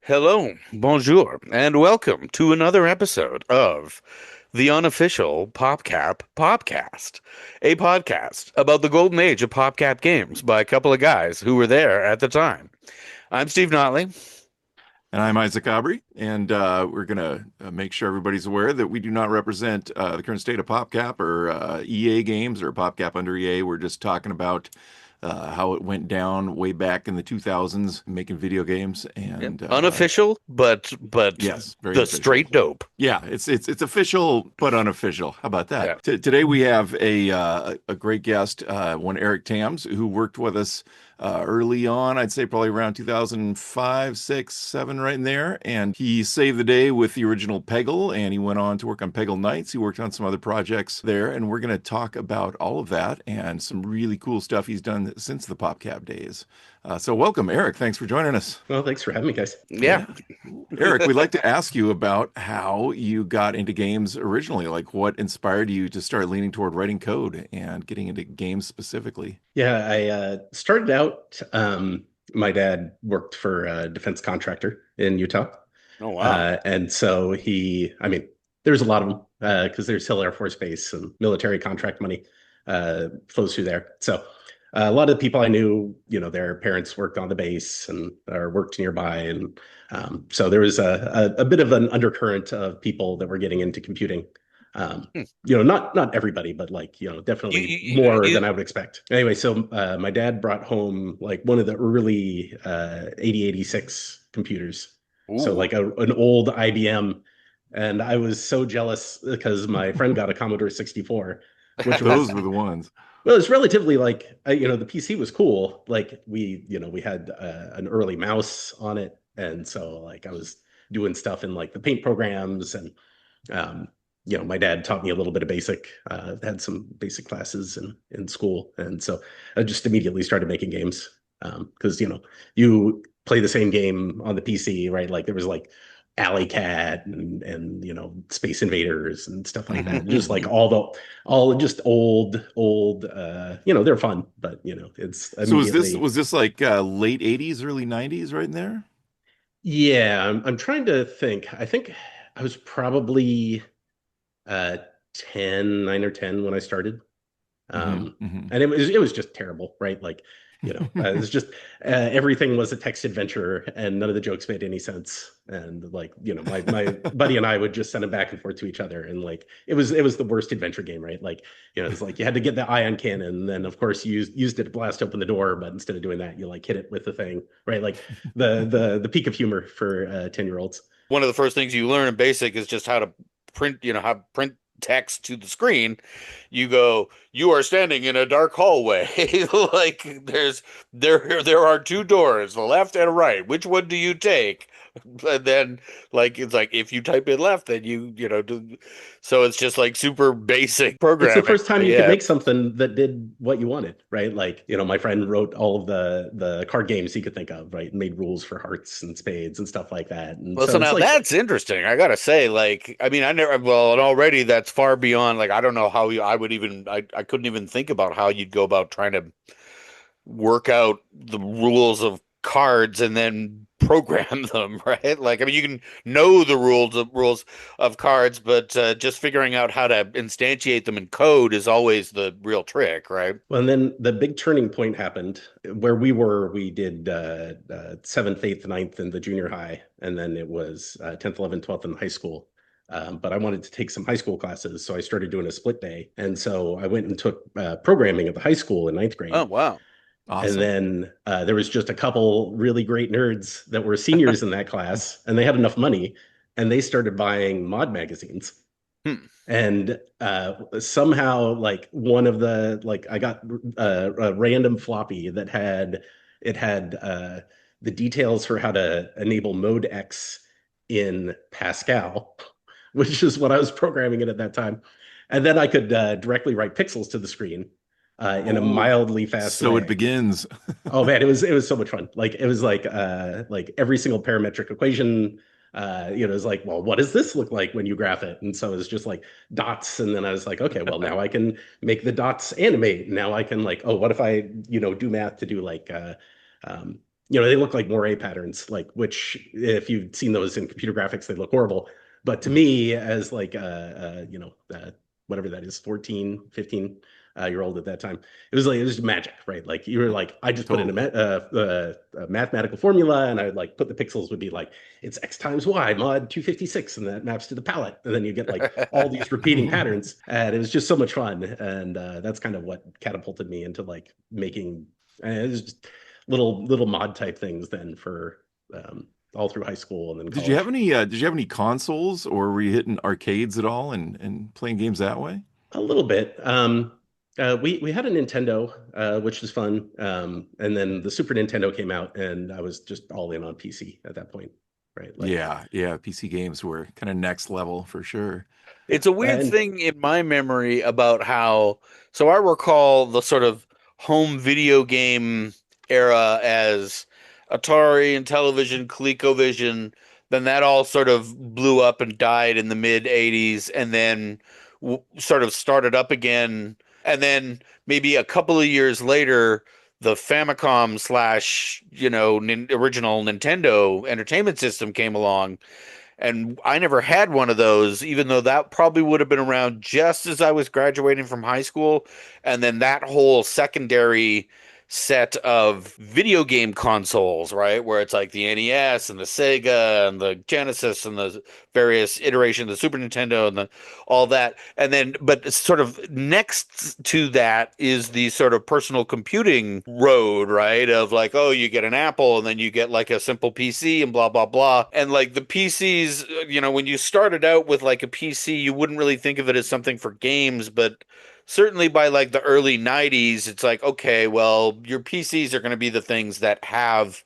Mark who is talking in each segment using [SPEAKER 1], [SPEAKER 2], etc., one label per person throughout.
[SPEAKER 1] Hello, bonjour, and welcome to another episode of the unofficial PopCap PopCast, a podcast about the golden age of PopCap games by a couple of guys who were there at the time. I'm Steve Notley.
[SPEAKER 2] And I'm Isaac Aubrey, and we're going to make sure everybody's aware that we do not represent the current state of PopCap or EA games or PopCap under EA. We're just talking about how it went down way back in the 2000s making video games.
[SPEAKER 1] Yep.
[SPEAKER 2] And
[SPEAKER 1] Unofficial, but
[SPEAKER 2] yes, very
[SPEAKER 1] the
[SPEAKER 2] unofficial.
[SPEAKER 1] straight dope.
[SPEAKER 2] Yeah, it's official but unofficial. How about that?
[SPEAKER 1] Yeah.
[SPEAKER 2] Today we have a great guest, one Eric Tams, who worked with us early on. I'd say probably around 2005, 6, 7, right in there. And he saved the day with the original Peggle, and he went on to work on Peggle Nights. He worked on some other projects there, and we're going to talk about all of that and some really cool stuff he's done since the PopCap days. So welcome, Eric. Thanks for joining us.
[SPEAKER 3] Well, thanks for having me, guys.
[SPEAKER 1] Yeah.
[SPEAKER 2] Eric, we'd like to ask you about how you got into games originally. Like, what inspired you to start leaning toward writing code and getting into games specifically?
[SPEAKER 3] Yeah, I started out. My dad worked for a defense contractor in Utah,
[SPEAKER 1] Oh, wow.
[SPEAKER 3] and so there's a lot of them because there's Hill Air Force Base and military contract money flows through there. So a lot of the people I knew, their parents worked on the base and or worked nearby, and so there was a bit of an undercurrent of people that were getting into computing.
[SPEAKER 1] Hmm.
[SPEAKER 3] Not everybody, but
[SPEAKER 1] You,
[SPEAKER 3] definitely
[SPEAKER 1] you,
[SPEAKER 3] more
[SPEAKER 1] you,
[SPEAKER 3] than I would expect. Anyway, so my dad brought home like one of the early 8086 computers. So
[SPEAKER 1] ooh.
[SPEAKER 3] like an old IBM. And I was so jealous because my friend got a Commodore 64, which was,
[SPEAKER 2] Those were the ones.
[SPEAKER 3] well, it's relatively like, the PC was cool. Like we had an early mouse on it. And so like I was doing stuff in like the paint programs and, um, my dad taught me a little bit of basic, had some basic classes in school. And so I just immediately started making games. Because, you play the same game on the PC, right? Like there was like Alley Cat and Space Invaders and stuff like that. Just like all just old they're fun, but it's
[SPEAKER 2] So was this
[SPEAKER 3] immediately.
[SPEAKER 2] was this like late 80s, early 90s right in there?
[SPEAKER 3] Yeah, I'm trying to think. I think I was probably uh 9 or 10 when I started.
[SPEAKER 2] Hmm.
[SPEAKER 3] Um,
[SPEAKER 2] Hmm.
[SPEAKER 3] and it was just terrible, right? Like, it was just everything was a text adventure, and none of the jokes made any sense. And like, my buddy and I would just send them back and forth to each other, and like it was the worst adventure game, right? Like, it's like you had to get the ion cannon, and then of course you used it to blast open the door, but instead of doing that, you like hit it with the thing, right? Like the peak of humor for 10-year-olds.
[SPEAKER 1] One of the first things you learn in basic is just how to print, how to print text to the screen. You go, you are standing in a dark hallway. Like there are two doors, the left and a right. Which one do you take? And then like it's like if you type in left, then so it's just like super basic
[SPEAKER 3] It's the
[SPEAKER 1] programming.
[SPEAKER 3] first time you could
[SPEAKER 1] Yeah.
[SPEAKER 3] make something that did what you wanted, right? Like, my friend wrote all of the card games he could think of, right? And made rules for hearts and spades and stuff like that. And
[SPEAKER 1] Well, so
[SPEAKER 3] so it's
[SPEAKER 1] now
[SPEAKER 3] like,
[SPEAKER 1] that's interesting. I gotta say, like, I mean, I never, well, and already that's far beyond, like, I don't know how I would even, I couldn't even think about how you'd go about trying to work out the rules of cards and then program them, right? Like, I mean, you can know the rules of cards, but just figuring out how to instantiate them in code is always the real trick, right?
[SPEAKER 3] well, and then the big turning point happened where we did 7th, 8th, ninth in the junior high. And then it was 10th, 11th, 12th in high school. But I wanted to take some high school classes. So I started doing a split day. And so I went and took programming at the high school in ninth
[SPEAKER 1] Oh,
[SPEAKER 3] grade.
[SPEAKER 1] wow.
[SPEAKER 3] And
[SPEAKER 2] Awesome.
[SPEAKER 3] then there was just a couple really great nerds that were seniors in that class, and they had enough money, and they started buying mod magazines.
[SPEAKER 1] Hmm.
[SPEAKER 3] And somehow, like one of the like, I got a random floppy that had the details for how to enable Mode X in Pascal, which is what I was programming it at that time. And then I could directly write pixels to the screen in a
[SPEAKER 1] Ooh.
[SPEAKER 3] mildly fast
[SPEAKER 2] So it
[SPEAKER 3] way.
[SPEAKER 2] begins.
[SPEAKER 3] Oh man, it was so much fun. Like it was like every single parametric equation. It was like, well, what does this look like when you graph it? And so it was just like dots. And then I was like, okay, well now I can make the dots animate. Now I can like, oh, what if I do math to do like they look like moire patterns, like, which if you've seen those in computer graphics, they look horrible. But to me, as like whatever that is, 14, 15 year old at that time, it was magic, right? Like you were like, I just put in
[SPEAKER 2] Totally.
[SPEAKER 3] a mathematical formula, and I would like put the pixels would be like it's x times y mod 256, and that maps to the palette, and then you get like all these repeating patterns, and it was just so much fun, and that's kind of what catapulted me into like making. It was just little mod type things then for all through high school and then college.
[SPEAKER 2] Did you have any consoles, or were you hitting arcades at all and playing games that way?
[SPEAKER 3] A little bit. We had a Nintendo, which was fun, and then the Super Nintendo came out, and I was just all in on PC at that point, right? Like,
[SPEAKER 2] Yeah, yeah, PC games were kind of next level for sure.
[SPEAKER 1] It's a weird
[SPEAKER 3] and
[SPEAKER 1] thing in my memory about how, so I recall the sort of home video game era as Atari and television, ColecoVision, then that all sort of blew up and died in the mid 80s and then sort of started up again. And then maybe a couple of years later, the Famicom slash, original Nintendo Entertainment System came along, and I never had one of those, even though that probably would have been around just as I was graduating from high school. And then that whole secondary set of video game consoles, right? Where it's like the NES and the Sega and the Genesis and the various iterations of the Super Nintendo and all that. And then, but sort of next to that is the sort of personal computing road, right? Of like, oh, you get an Apple and then you get like a simple PC and blah, blah, blah. And like the PCs, when you started out with like a PC, you wouldn't really think of it as something for games, but certainly by like the early 90s, it's like, okay, well, your PCs are going to be the things that have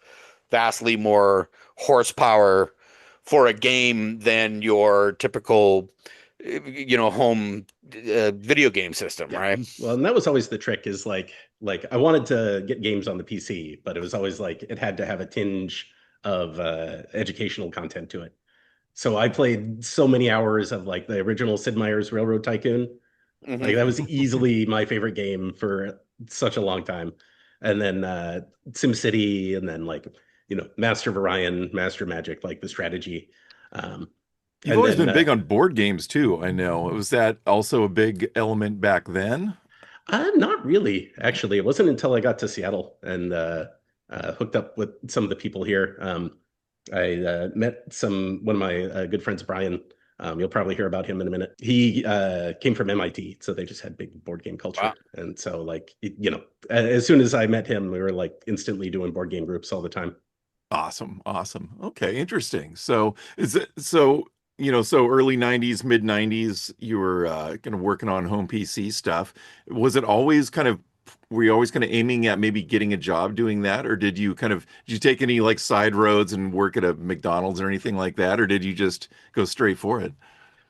[SPEAKER 1] vastly more horsepower for a game than your typical, home video game system,
[SPEAKER 3] yeah,
[SPEAKER 1] right?
[SPEAKER 3] well, and that was always the trick is like I wanted to get games on the PC, but it was always like it had to have a tinge of educational content to it. So I played so many hours of like the original Sid Meier's Railroad Tycoon. Like that
[SPEAKER 1] Hmm.
[SPEAKER 3] was easily my favorite game for such a long time. And then SimCity, and then like, Master of Orion, Master Magic, like the strategy. Um,
[SPEAKER 2] You've
[SPEAKER 3] and
[SPEAKER 2] always
[SPEAKER 3] then
[SPEAKER 2] been big on board games too, I know. Was that also a big element back then?
[SPEAKER 3] Not really, actually. It wasn't until I got to Seattle and hooked up with some of the people here. I met one of my good friends, Brian. You'll probably hear about him in a minute. He came from MIT, so they just had big board game culture.
[SPEAKER 1] Wow.
[SPEAKER 3] And so, like, as soon as I met him, we were like instantly doing board game groups all the time.
[SPEAKER 2] Awesome, awesome. Okay, interesting. So is it so so early 90s, mid 90s, you were kind of working on home PC stuff. Was it always kind of were you always kind of aiming at maybe getting a job doing that, or did you take any like side roads and work at a McDonald's or anything like that, or did you just go straight for it?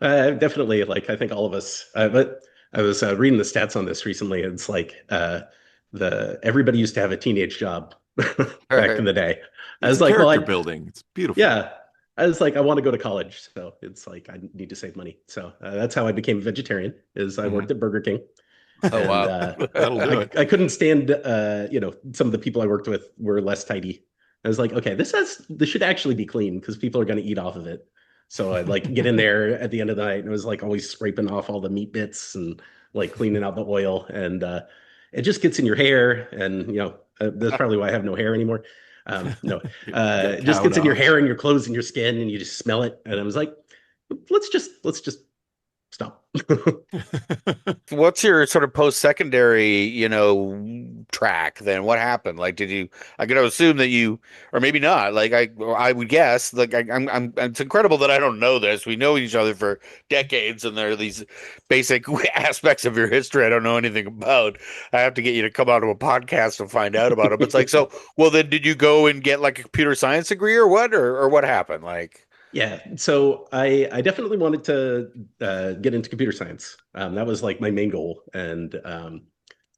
[SPEAKER 3] Definitely, like I think all of us. But I was reading the stats on this recently. It's like the everybody used to have a teenage job back in the day. I
[SPEAKER 2] It's
[SPEAKER 3] was
[SPEAKER 2] a
[SPEAKER 3] like, well,
[SPEAKER 2] character building. It's beautiful.
[SPEAKER 3] yeah. I was like, I want to go to college, so it's like I need to save money. So that's how I became a vegetarian. Is I
[SPEAKER 2] Mhm.
[SPEAKER 3] worked at Burger King,
[SPEAKER 1] Oh,
[SPEAKER 3] and
[SPEAKER 1] wow.
[SPEAKER 2] That'll do it.
[SPEAKER 3] I couldn't stand. Some of the people I worked with were less tidy. I was like, okay, this should actually be clean because people are going to eat off of it. So I'd like get in there at the end of the night, and it was like always scraping off all the meat bits and like cleaning out the oil, and it just gets in your hair, and that's probably why I have no hair anymore. No,
[SPEAKER 2] Get
[SPEAKER 3] it just
[SPEAKER 2] towed
[SPEAKER 3] gets in your
[SPEAKER 2] off.
[SPEAKER 3] hair and your clothes and your skin, and you just smell it. And I was like, let's just stop.
[SPEAKER 1] What's your sort of post-secondary, track then? What happened? Like, I could assume that you, or maybe not. Like, I would guess. Like, it's incredible that I don't know this. We know each other for decades, and there are these basic aspects of your history I don't know anything about. I have to get you to come out to a podcast to find out about it. But it's like, so, well, then did you go and get like a computer science degree or what, or what happened? Like,
[SPEAKER 3] Yeah, so I definitely wanted to get into computer science. That was like my main goal, and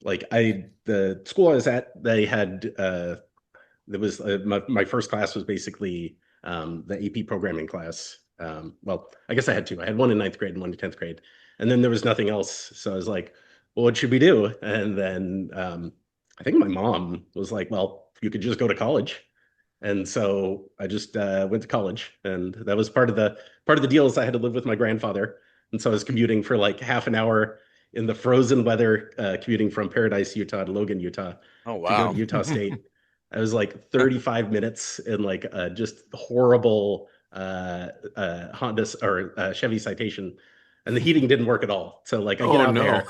[SPEAKER 3] like the school I was at, they had there was my first class was basically the AP programming class. Well, I guess I had two. I had one in ninth grade and one in 10th grade, and then there was nothing else. So I was like, well, what should we do? And then I think my mom was like, well, you could just go to college. And so I just went to college, and that was part of the deal is I had to live with my grandfather, and so I was commuting for like half an hour in the frozen weather, commuting from Paradise, Utah to Logan, Utah,
[SPEAKER 1] Oh,
[SPEAKER 3] to go to
[SPEAKER 1] wow.
[SPEAKER 3] Utah State. I was like 35 minutes in like just horrible Honda or Chevy Citation, and the heating didn't work at all. So like I get
[SPEAKER 2] Oh
[SPEAKER 3] out
[SPEAKER 2] no.
[SPEAKER 3] there,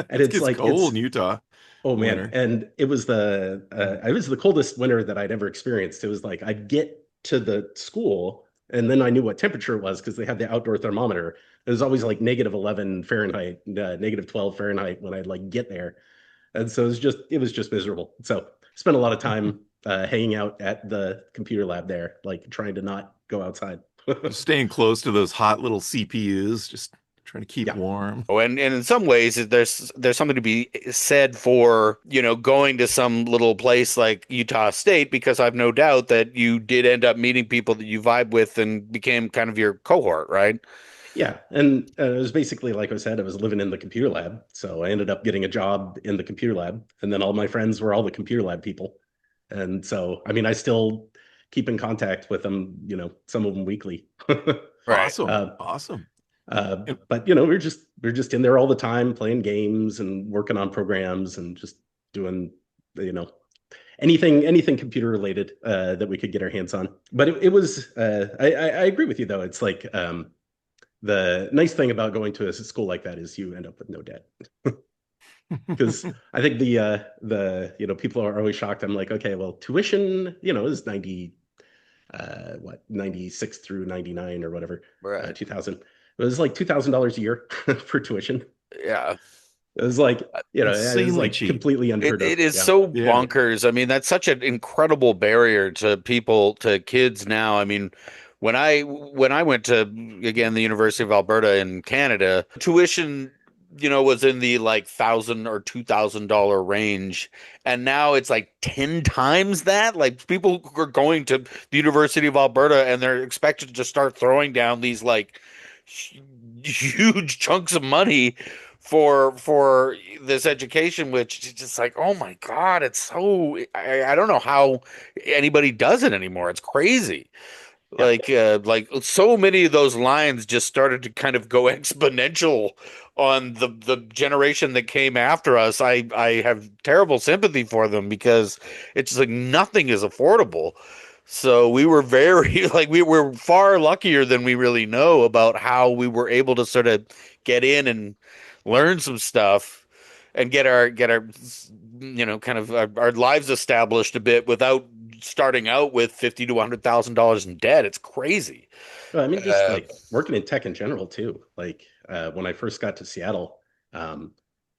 [SPEAKER 3] and
[SPEAKER 2] It
[SPEAKER 3] it's
[SPEAKER 2] gets
[SPEAKER 3] like
[SPEAKER 2] cold in Utah
[SPEAKER 3] oh
[SPEAKER 2] in the
[SPEAKER 3] man,
[SPEAKER 2] winter.
[SPEAKER 3] and it was the coldest winter that I'd ever experienced. It was like I'd get to the school and then I knew what temperature it was because they had the outdoor thermometer. It was always like -11 Fahrenheit, -12 Fahrenheit when I'd like get there. And so it was just miserable. So spent a lot of time hanging out at the computer lab there, like trying to not go outside.
[SPEAKER 2] Just staying close to those hot little CPUs, just trying to keep
[SPEAKER 3] Yeah.
[SPEAKER 2] warm.
[SPEAKER 1] Oh, and in some ways, there's something to be said for, going to some little place like Utah State, because I've no doubt that you did end up meeting people that you vibe with and became kind of your cohort, right?
[SPEAKER 3] Yeah, and it was basically like I said, I was living in the computer lab, so I ended up getting a job in the computer lab, and then all my friends were all the computer lab people, and so I mean, I still keep in contact with them, some of them weekly.
[SPEAKER 1] Right.
[SPEAKER 2] Awesome.
[SPEAKER 3] uh,
[SPEAKER 2] Awesome.
[SPEAKER 3] but we're just in there all the time playing games and working on programs and just doing you know anything computer related that we could get our hands on. But it was I agree with you though. It's like the nice thing about going to a school like that is you end up with no debt. Because I think the people are always shocked. I'm like, okay, well, tuition, is 96 through 99 or whatever,
[SPEAKER 1] Right.
[SPEAKER 3] 2000. It was like $2,000 a year for tuition.
[SPEAKER 1] Yeah.
[SPEAKER 3] It was like, it was
[SPEAKER 2] Insanely
[SPEAKER 3] like
[SPEAKER 2] cheap.
[SPEAKER 3] completely
[SPEAKER 1] It
[SPEAKER 3] unheard of.
[SPEAKER 1] it is
[SPEAKER 3] Yeah.
[SPEAKER 1] so
[SPEAKER 2] Yeah.
[SPEAKER 1] bonkers. I mean, that's such an incredible barrier to people, to kids now. I mean, when I went to, again, the University of Alberta in Canada, tuition, was in the like $1,000 or $2,000 range, and now it's like 10 times that. Like, people who are going to the University of Alberta and they're expected to just start throwing down these like huge chunks of money for this education, which is just like, oh my God, it's so, I don't know how anybody does it anymore. It's crazy.
[SPEAKER 3] Yeah.
[SPEAKER 1] Like so many of those lines just started to kind of go exponential on the generation that came after us. I have terrible sympathy for them because it's like nothing is affordable. So we were very like we were far luckier than we really know about how we were able to sort of get in and learn some stuff and get our kind of our lives established a bit without starting out with 50 to $100,000 in debt. It's crazy.
[SPEAKER 3] Well, I mean, just
[SPEAKER 1] Uh,
[SPEAKER 3] like working in tech in general too. Like when I first got to Seattle,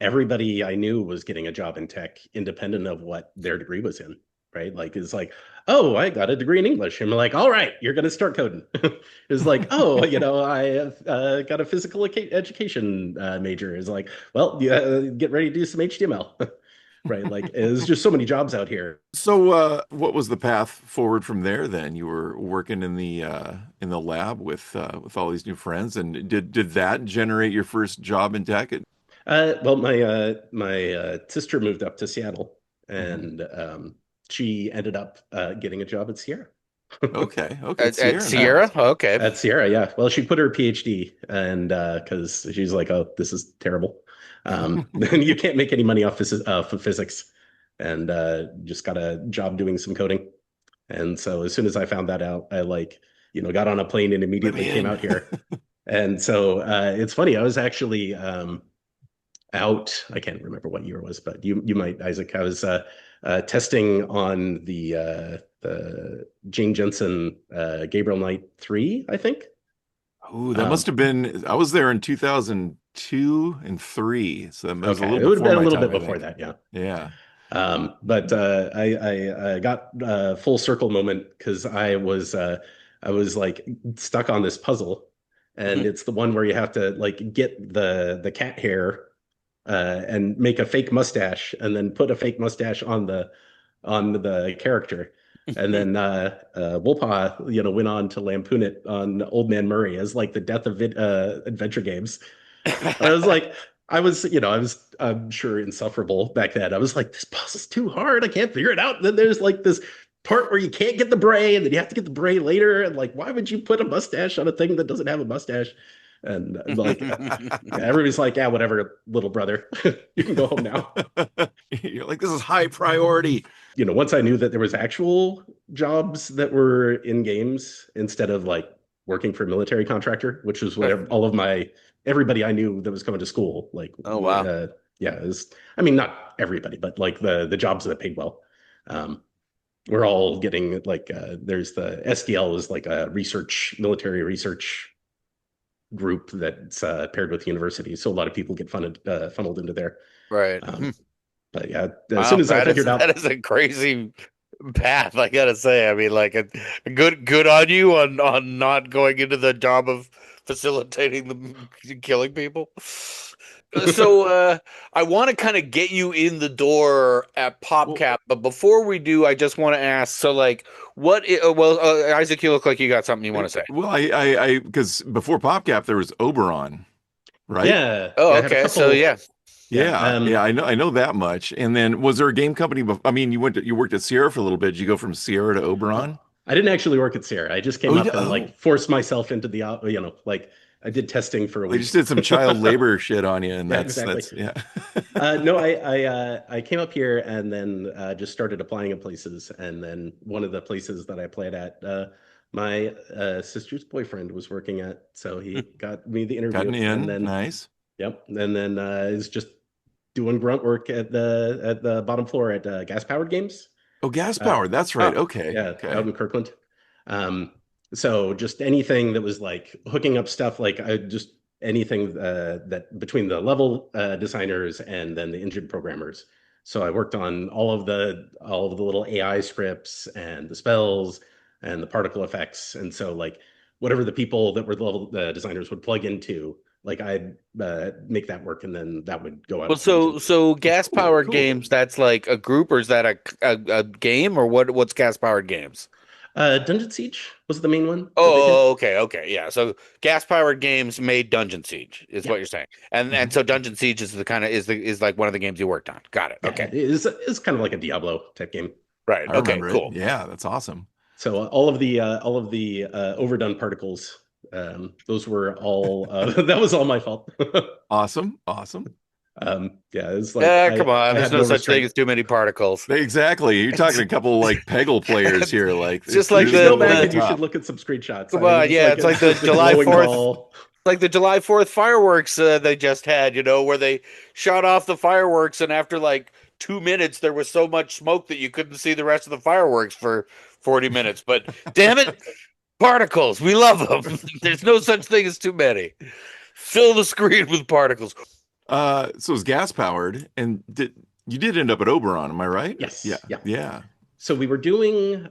[SPEAKER 3] everybody I knew was getting a job in tech, independent of what their degree was in. Right? Like it's like, oh, I got a degree in English, and we're like, all right, you're gonna start coding. It's like, oh, I got a physical education major. It's like, well, yeah, get ready to do some HTML. Right? Like, there's just so many jobs out here.
[SPEAKER 2] So, what was the path forward from there then? You were working in the lab with all these new friends, and did that generate your first job in tech?
[SPEAKER 3] Well, my sister moved up to Seattle,
[SPEAKER 2] Mhm.
[SPEAKER 3] and she ended up getting a job at Sierra.
[SPEAKER 2] Okay, okay,
[SPEAKER 1] at
[SPEAKER 2] Sierra, nice.
[SPEAKER 1] Sierra, okay.
[SPEAKER 3] At Sierra, yeah. Well, she put her PhD, and because she's like, "Oh, this is terrible. You can't make any money off physics," and just got a job doing some coding. And so as soon as I found that out, I got on a plane and
[SPEAKER 2] Let me
[SPEAKER 3] immediately came
[SPEAKER 2] in.
[SPEAKER 3] out here. And so it's funny. I was actually out. I can't remember what year it was, but you might, Isaac. I was testing on the Jane Jensen Gabriel Knight 3, I think.
[SPEAKER 2] Oh, that must
[SPEAKER 3] Um,
[SPEAKER 2] have been. I was there in 2002 and three, so that was a
[SPEAKER 3] okay,
[SPEAKER 2] little
[SPEAKER 3] it would have
[SPEAKER 2] before
[SPEAKER 3] been a
[SPEAKER 2] my
[SPEAKER 3] little
[SPEAKER 2] time,
[SPEAKER 3] bit
[SPEAKER 2] I
[SPEAKER 3] before
[SPEAKER 2] think.
[SPEAKER 3] that, yeah.
[SPEAKER 2] Yeah.
[SPEAKER 3] But I got a full circle moment because I was like stuck on this puzzle, and it's the one where you have to like get the cat hair and make a fake mustache, and then put a fake mustache on the character. And then Wolpaw, went on to lampoon it on Old Man Murray as like the death of adventure games. And I was like, I'm sure insufferable back then. I was like, this puzzle's too hard. I can't figure it out. And then there's like this part where you can't get the bray, and then you have to get the bray later. And like, why would you put a mustache on a thing that doesn't have a mustache? And like, yeah, everybody's like, yeah, whatever, little brother, you can go home now.
[SPEAKER 2] You're like, this is high priority.
[SPEAKER 3] Once I knew that there was actual jobs that were in games instead of like working for a military contractor, which was what all of everybody I knew that was coming to school, like,
[SPEAKER 1] Oh, wow.
[SPEAKER 3] yeah, I mean, not everybody, but like the jobs that paid well. We're all getting like, there's the SDL is like a military research group that's paired with universities. So a lot of people get funneled into there.
[SPEAKER 1] Right.
[SPEAKER 3] But yeah, as
[SPEAKER 1] Wow,
[SPEAKER 3] soon as I figured out
[SPEAKER 1] that is a crazy path, I gotta say. I mean, like a good on you on not going into the job of facilitating the killing people. So I want to kind of get you in the door at PopCap, but before we do, I just want to ask. So, like, Isaac, you look like you got something you want to say.
[SPEAKER 2] Well, I because before PopCap there was Oberon, right?
[SPEAKER 3] Yeah,
[SPEAKER 1] Oh,
[SPEAKER 3] I had a
[SPEAKER 1] okay. So
[SPEAKER 3] couple.
[SPEAKER 2] Yeah, I know that much. And then was there a game company? I mean, you worked at Sierra for a little bit. Did you go from Sierra to Oberon?
[SPEAKER 3] I didn't actually work at Sierra. I just came up and like forced myself into the, like I did testing for a
[SPEAKER 2] They
[SPEAKER 3] week.
[SPEAKER 2] just did some child labor shit on you, and
[SPEAKER 3] Yeah,
[SPEAKER 2] that's
[SPEAKER 3] exactly.
[SPEAKER 2] yeah.
[SPEAKER 3] No, I came up here and then just started applying at places, and then one of the places that I applied at, my sister's boyfriend was working at, so he got me the interview,
[SPEAKER 2] Gotten in,
[SPEAKER 3] and then
[SPEAKER 2] nice.
[SPEAKER 3] yep, and then is just doing grunt work at the bottom floor at Gas Powered Games.
[SPEAKER 2] Oh, gas
[SPEAKER 3] Uh,
[SPEAKER 2] powered. That's right. Okay,
[SPEAKER 3] yeah,
[SPEAKER 2] okay.
[SPEAKER 3] out in Kirkland. Um, so just anything that was like hooking up stuff, like I just anything that between the level designers and then the engine programmers. So I worked on all of the little AI scripts and the spells and the particle effects. And so like whatever the people that were the level designers would plug into, like I'd make that work, and then that would go out
[SPEAKER 1] Well,
[SPEAKER 3] to the engine.
[SPEAKER 1] so gas
[SPEAKER 2] Cool,
[SPEAKER 1] powered
[SPEAKER 2] cool.
[SPEAKER 1] games, that's like a group, or is that a game, or what's gas powered games?
[SPEAKER 3] Dungeon Siege was the main one that they did.
[SPEAKER 1] Oh, okay. Yeah. So gas powered games made Dungeon Siege is
[SPEAKER 3] Yeah.
[SPEAKER 1] what you're saying. And
[SPEAKER 2] Mhm.
[SPEAKER 1] so Dungeon Siege is the kind of is like one of the games you worked on. Got it.
[SPEAKER 3] Yeah,
[SPEAKER 1] Okay.
[SPEAKER 3] it's kind of like a Diablo type game.
[SPEAKER 1] Right.
[SPEAKER 2] I
[SPEAKER 1] Okay,
[SPEAKER 2] remember it.
[SPEAKER 1] cool.
[SPEAKER 2] Yeah, that's awesome.
[SPEAKER 3] So all of the overdone particles, those were all that was all my fault.
[SPEAKER 2] Awesome.
[SPEAKER 3] Yeah, it's like
[SPEAKER 1] Yeah,
[SPEAKER 3] I
[SPEAKER 1] come on.
[SPEAKER 3] I
[SPEAKER 1] There's
[SPEAKER 3] had
[SPEAKER 1] no
[SPEAKER 3] no
[SPEAKER 1] such thing
[SPEAKER 3] restraint.
[SPEAKER 1] as too many particles.
[SPEAKER 2] Exactly. You're talking a couple like Peggle players here. Like
[SPEAKER 1] It's just
[SPEAKER 3] You
[SPEAKER 1] like
[SPEAKER 3] should
[SPEAKER 2] there's
[SPEAKER 3] go
[SPEAKER 2] no
[SPEAKER 3] back
[SPEAKER 2] over the
[SPEAKER 3] and you should
[SPEAKER 2] top.
[SPEAKER 3] look at some screenshots.
[SPEAKER 1] come on, yeah, it's like the
[SPEAKER 3] it's
[SPEAKER 1] July
[SPEAKER 3] glowing
[SPEAKER 1] 4th,
[SPEAKER 3] ball.
[SPEAKER 1] like the July 4th fireworks they just had, where they shot off the fireworks and after like 2 minutes there was so much smoke that you couldn't see the rest of the fireworks for 40 minutes. But damn it, particles, we love them. There's no such thing as too many. Fill the screen with particles.
[SPEAKER 2] So it's gas powered, and you did end up at Oberon, am I right?
[SPEAKER 3] Yes,
[SPEAKER 2] Yeah.
[SPEAKER 3] yeah.
[SPEAKER 2] Yeah.
[SPEAKER 3] So we were doing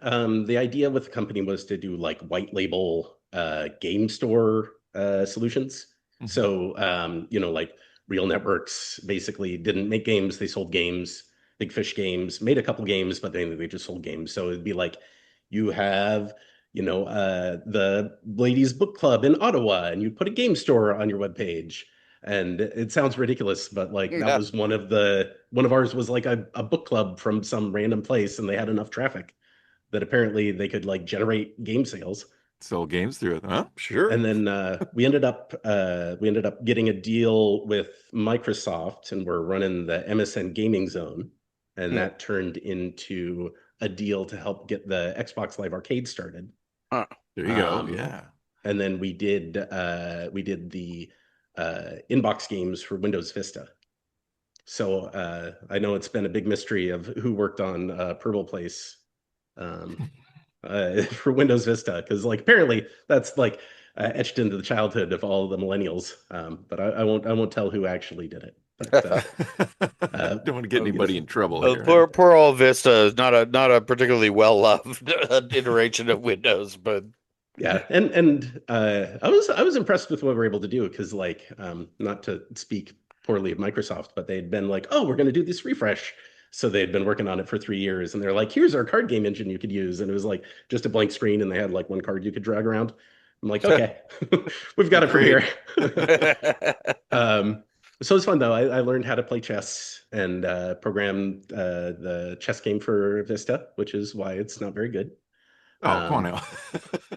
[SPEAKER 3] the idea with the company was to do like white label game store solutions.
[SPEAKER 2] Mhm.
[SPEAKER 3] So like Real Networks basically didn't make games, they sold games. Big Fish Games made a couple games, but they just sold games. So it'd be like you have the ladies book club in Ottawa, and you put a game store on your webpage. And it sounds ridiculous, but like that
[SPEAKER 1] Yeah.
[SPEAKER 3] was one of ours was like a book club from some random place, and they had enough traffic that apparently they could like generate game sales.
[SPEAKER 2] Sell games through it. Huh? Sure.
[SPEAKER 3] And then we ended up getting a deal with Microsoft, and we're running the MSN Gaming Zone, and
[SPEAKER 1] Hmm.
[SPEAKER 3] that turned into a deal to help get the Xbox Live Arcade started.
[SPEAKER 1] Huh.
[SPEAKER 2] There you go.
[SPEAKER 3] Um,
[SPEAKER 2] Yeah.
[SPEAKER 3] And then we did the inbox games for Windows Vista. So I know it's been a big mystery of who worked on Purple Place for Windows Vista, because like apparently that's like etched into the childhood of all the millennials. But I won't tell who actually did it. But
[SPEAKER 2] Don't want to get anybody in trouble here.
[SPEAKER 1] Poor old Vista is not a particularly well loved iteration of Windows, but
[SPEAKER 3] yeah, and I was impressed with what we were able to do, because like not to speak poorly of Microsoft, but they'd been like, oh, we're going to do this refresh. So they'd been working on it for 3 years, and they're like, here's our card game engine you could use, and it was like just a blank screen, and they had like one card you could drag around. I'm like, okay, we've got it from here. So it's fun though. I learned how to play chess and programmed the chess game for Vista, which is why it's not very good.
[SPEAKER 2] Oh, come on
[SPEAKER 3] Um,
[SPEAKER 2] now.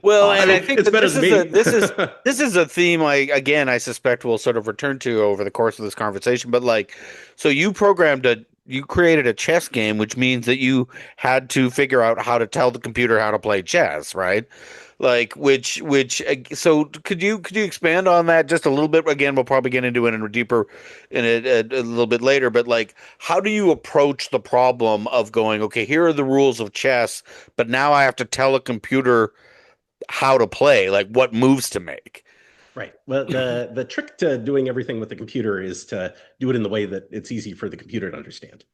[SPEAKER 1] Well,
[SPEAKER 3] I
[SPEAKER 1] and I
[SPEAKER 3] mean,
[SPEAKER 1] think
[SPEAKER 3] it's
[SPEAKER 1] that
[SPEAKER 3] better
[SPEAKER 1] this
[SPEAKER 3] than
[SPEAKER 1] is a
[SPEAKER 3] me.
[SPEAKER 1] this is a theme I suspect we'll sort of return to over the course of this conversation. But like, so you created a chess game, which means that you had to figure out how to tell the computer how to play chess, right? Like, so could you expand on that just a little bit? Again, we'll probably get into it in a deeper in a little bit later. But like, how do you approach the problem of going, okay, here are the rules of chess, but now I have to tell a computer how to play, like what moves to make.
[SPEAKER 3] Right. Well, the trick to doing everything with the computer is to do it in the way that it's easy for the computer to understand.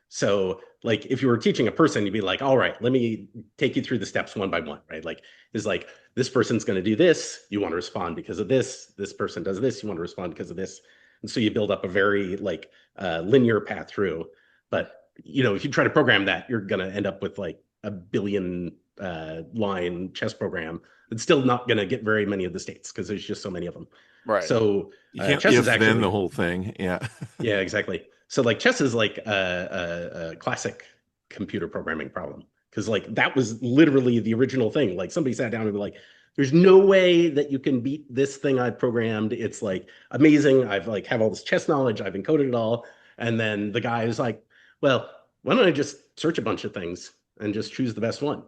[SPEAKER 3] So, like, if you were teaching a person, you'd be like, all right, let me take you through the steps one by one, right? Like, is like, this person's going to do this. You want to respond because of this. This person does this. You want to respond because of this. And so you build up a very like linear path through. But, if you try to program that, you're going to end up with like a billion line chess program. It's still not going to get very many of the states because there's just so many of them.
[SPEAKER 1] Right.
[SPEAKER 3] So
[SPEAKER 2] You can't
[SPEAKER 3] chess is
[SPEAKER 2] if then the
[SPEAKER 3] actually,
[SPEAKER 2] whole thing. Yeah.
[SPEAKER 3] yeah, exactly. So like chess is like a classic computer programming problem because like that was literally the original thing. Like somebody sat down and be like, "There's no way that you can beat this thing I programmed. It's like amazing. I've like have all this chess knowledge. I've encoded it all." And then the guy is like, "Well, why don't I just search a bunch of things and just choose the best one?"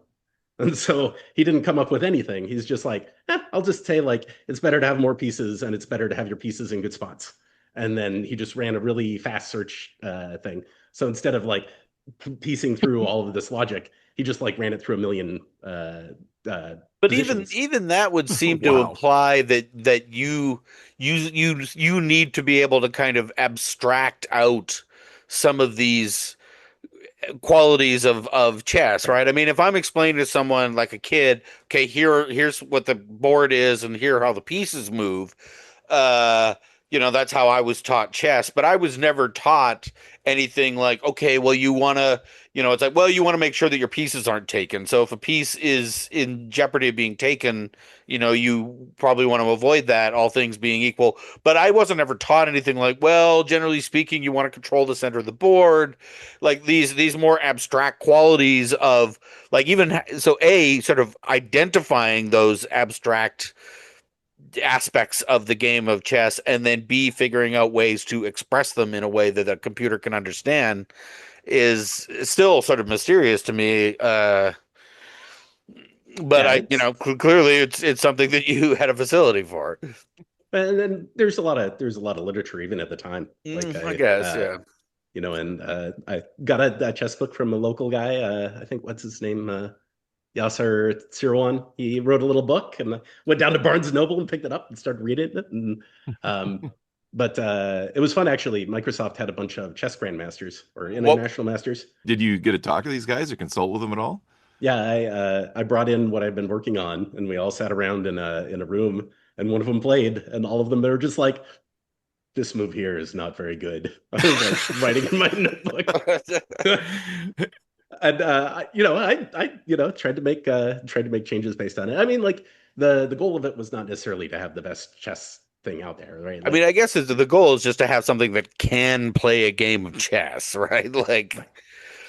[SPEAKER 3] And so he didn't come up with anything. He's just like, I'll just say like it's better to have more pieces and it's better to have your pieces in good spots. And then he just ran a really fast search thing. So instead of like piecing through all of this logic, he just like ran it through a million
[SPEAKER 1] But even
[SPEAKER 3] positions.
[SPEAKER 1] even that would seem to
[SPEAKER 2] Wow.
[SPEAKER 1] imply that you need to be able to kind of abstract out some of these qualities of chess,
[SPEAKER 3] Right.
[SPEAKER 1] right? I mean, if I'm explaining to someone like a kid, okay, here's what the board is and here are how the pieces move. Uh, that's how I was taught chess, but I was never taught anything like, okay, well, it's like, well, you want to make sure that your pieces aren't taken. So if a piece is in jeopardy of being taken, you probably want to avoid that, all things being equal. But I wasn't ever taught anything like, well, generally speaking, you want to control the center of the board, like these more abstract qualities of like even so a sort of identifying those abstract aspects of the game of chess and then b figuring out ways to express them in a way that a computer can understand is still sort of mysterious to me, but
[SPEAKER 3] Yeah,
[SPEAKER 1] I
[SPEAKER 3] it's
[SPEAKER 1] clearly it's something that you had a facility for.
[SPEAKER 3] and then there's a lot of literature even at the time. Like
[SPEAKER 1] I guess, yeah.
[SPEAKER 3] and I got a chess book from a local guy. I think what's his name? Yasser Sirwan. He wrote a little book and I went down to Barnes and Noble and picked it up and started reading it. And um, but it was fun actually. Microsoft had a bunch of chess grandmasters or
[SPEAKER 1] What
[SPEAKER 3] international masters.
[SPEAKER 2] Did you get to talk to these guys or consult with them at all?
[SPEAKER 3] Yeah, I brought in what I've been working on, and we all sat around in a room, and one of them played, and all of them they were just like, "This move here is not very good." I was like writing in my notebook. And tried to make changes based on it. I mean, like the goal of it was not necessarily to have the best chess thing out there, right?
[SPEAKER 1] I mean,
[SPEAKER 3] Like,
[SPEAKER 1] I guess the goal is just to have something that can play a game of chess, right? Like,
[SPEAKER 3] right.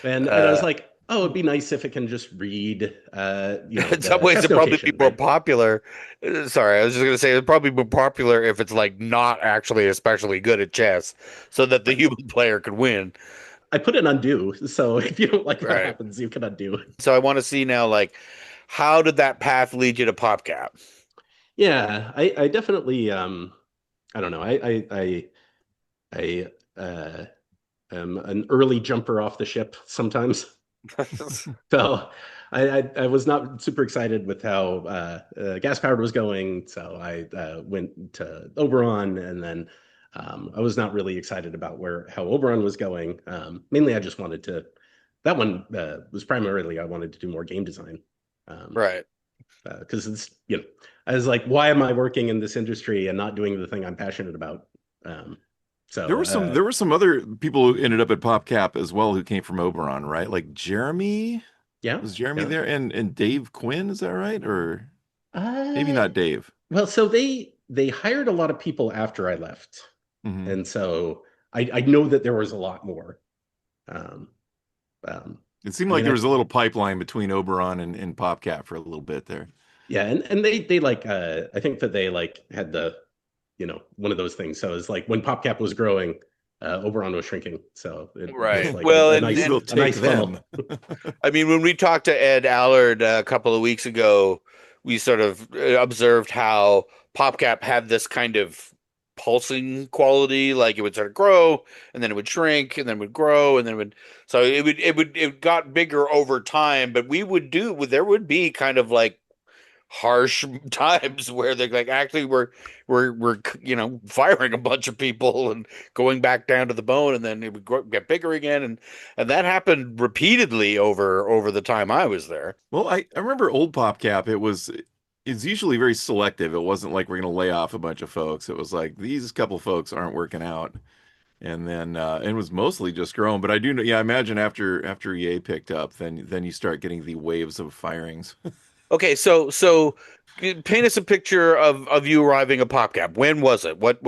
[SPEAKER 3] And I was
[SPEAKER 1] uh,
[SPEAKER 3] like, oh, it'd be nice if it can just read,
[SPEAKER 1] in some
[SPEAKER 3] the
[SPEAKER 1] ways,
[SPEAKER 3] chess
[SPEAKER 1] it'd probably be
[SPEAKER 3] notation,
[SPEAKER 1] more
[SPEAKER 3] right?
[SPEAKER 1] popular. Sorry, I was just going to say it'd probably be more popular if it's like not actually especially good at chess, so that the
[SPEAKER 3] Right.
[SPEAKER 1] human player could win.
[SPEAKER 3] I put an undo, so if you don't like what
[SPEAKER 1] Right.
[SPEAKER 3] happens, you can undo.
[SPEAKER 1] So I want to see now, like, how did that path lead you to PopCap?
[SPEAKER 3] Yeah, I definitely I don't know. I am an early jumper off the ship sometimes. So I was not super excited with how gas powered was going. So I went to Oberon, and then I was not really excited about where how Oberon was going. Mainly, I just wanted to. That one was primarily I wanted to do more game design. Um,
[SPEAKER 1] Right.
[SPEAKER 3] because it's I was like, why am I working in this industry and not doing the thing I'm passionate about? Um,
[SPEAKER 2] There
[SPEAKER 3] so
[SPEAKER 2] were some other people who ended up at PopCap as well who came from Oberon, right? Like Jeremy,
[SPEAKER 3] yeah,
[SPEAKER 2] was Jeremy
[SPEAKER 3] yeah.
[SPEAKER 2] there? And Dave Quinn, is that right? Or maybe
[SPEAKER 3] Uh,
[SPEAKER 2] not Dave.
[SPEAKER 3] well, so they hired a lot of people after I left.
[SPEAKER 2] Hmm.
[SPEAKER 3] And so I know that there was a lot more. Um, um,
[SPEAKER 2] It seemed
[SPEAKER 3] I
[SPEAKER 2] like
[SPEAKER 3] mean,
[SPEAKER 2] there was a little pipeline between Oberon and PopCap for a little bit there.
[SPEAKER 3] yeah, and they like I think that they like had the one of those things. So it's like when PopCap was growing, Oberon was shrinking. So it was
[SPEAKER 1] Right.
[SPEAKER 3] like
[SPEAKER 1] Well,
[SPEAKER 3] a
[SPEAKER 1] and
[SPEAKER 3] nice
[SPEAKER 2] We'll
[SPEAKER 3] a
[SPEAKER 2] take
[SPEAKER 3] nice
[SPEAKER 2] them.
[SPEAKER 3] funnel.
[SPEAKER 1] I mean, when we talked to Ed Allard a couple of weeks ago, we sort of observed how PopCap had this kind of pulsing quality, like it would sort of grow and then it would shrink and then it would grow and then it would, so it got bigger over time, but there would be kind of like harsh times where they're like, actually we're firing a bunch of people and going back down to the bone, and then it would get bigger again, and that happened repeatedly over the time I was there.
[SPEAKER 2] Well, I remember old PopCap. It's usually very selective. It wasn't like we're going to lay off a bunch of folks. It was like these couple folks aren't working out, and then it was mostly just growing. But I do know, yeah, I imagine after EA picked up, then you start getting the waves of firings.
[SPEAKER 1] Okay, so paint us a picture of you arriving at PopCap. When was it? What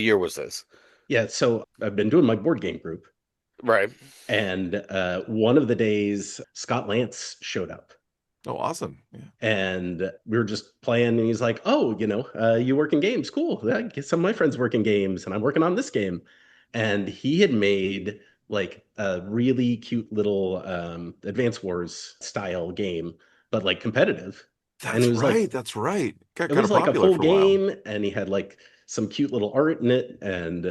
[SPEAKER 1] year was this?
[SPEAKER 3] Yeah, so I've been doing my board game group,
[SPEAKER 1] Right.
[SPEAKER 3] and one of the days Scott Lance showed up.
[SPEAKER 2] Oh, awesome! Yeah.
[SPEAKER 3] And we were just playing, and he's like, "Oh, you work in games? Cool. I guess some of my friends work in games, and I'm working on this game." And he had made like a really cute little Advance Wars style game, but like competitive. And
[SPEAKER 2] That's right. That's right. Got
[SPEAKER 3] it
[SPEAKER 2] kind
[SPEAKER 3] was
[SPEAKER 2] of
[SPEAKER 3] like a
[SPEAKER 2] popular
[SPEAKER 3] full
[SPEAKER 2] for a while.
[SPEAKER 3] game, and he had like some cute little art in it, and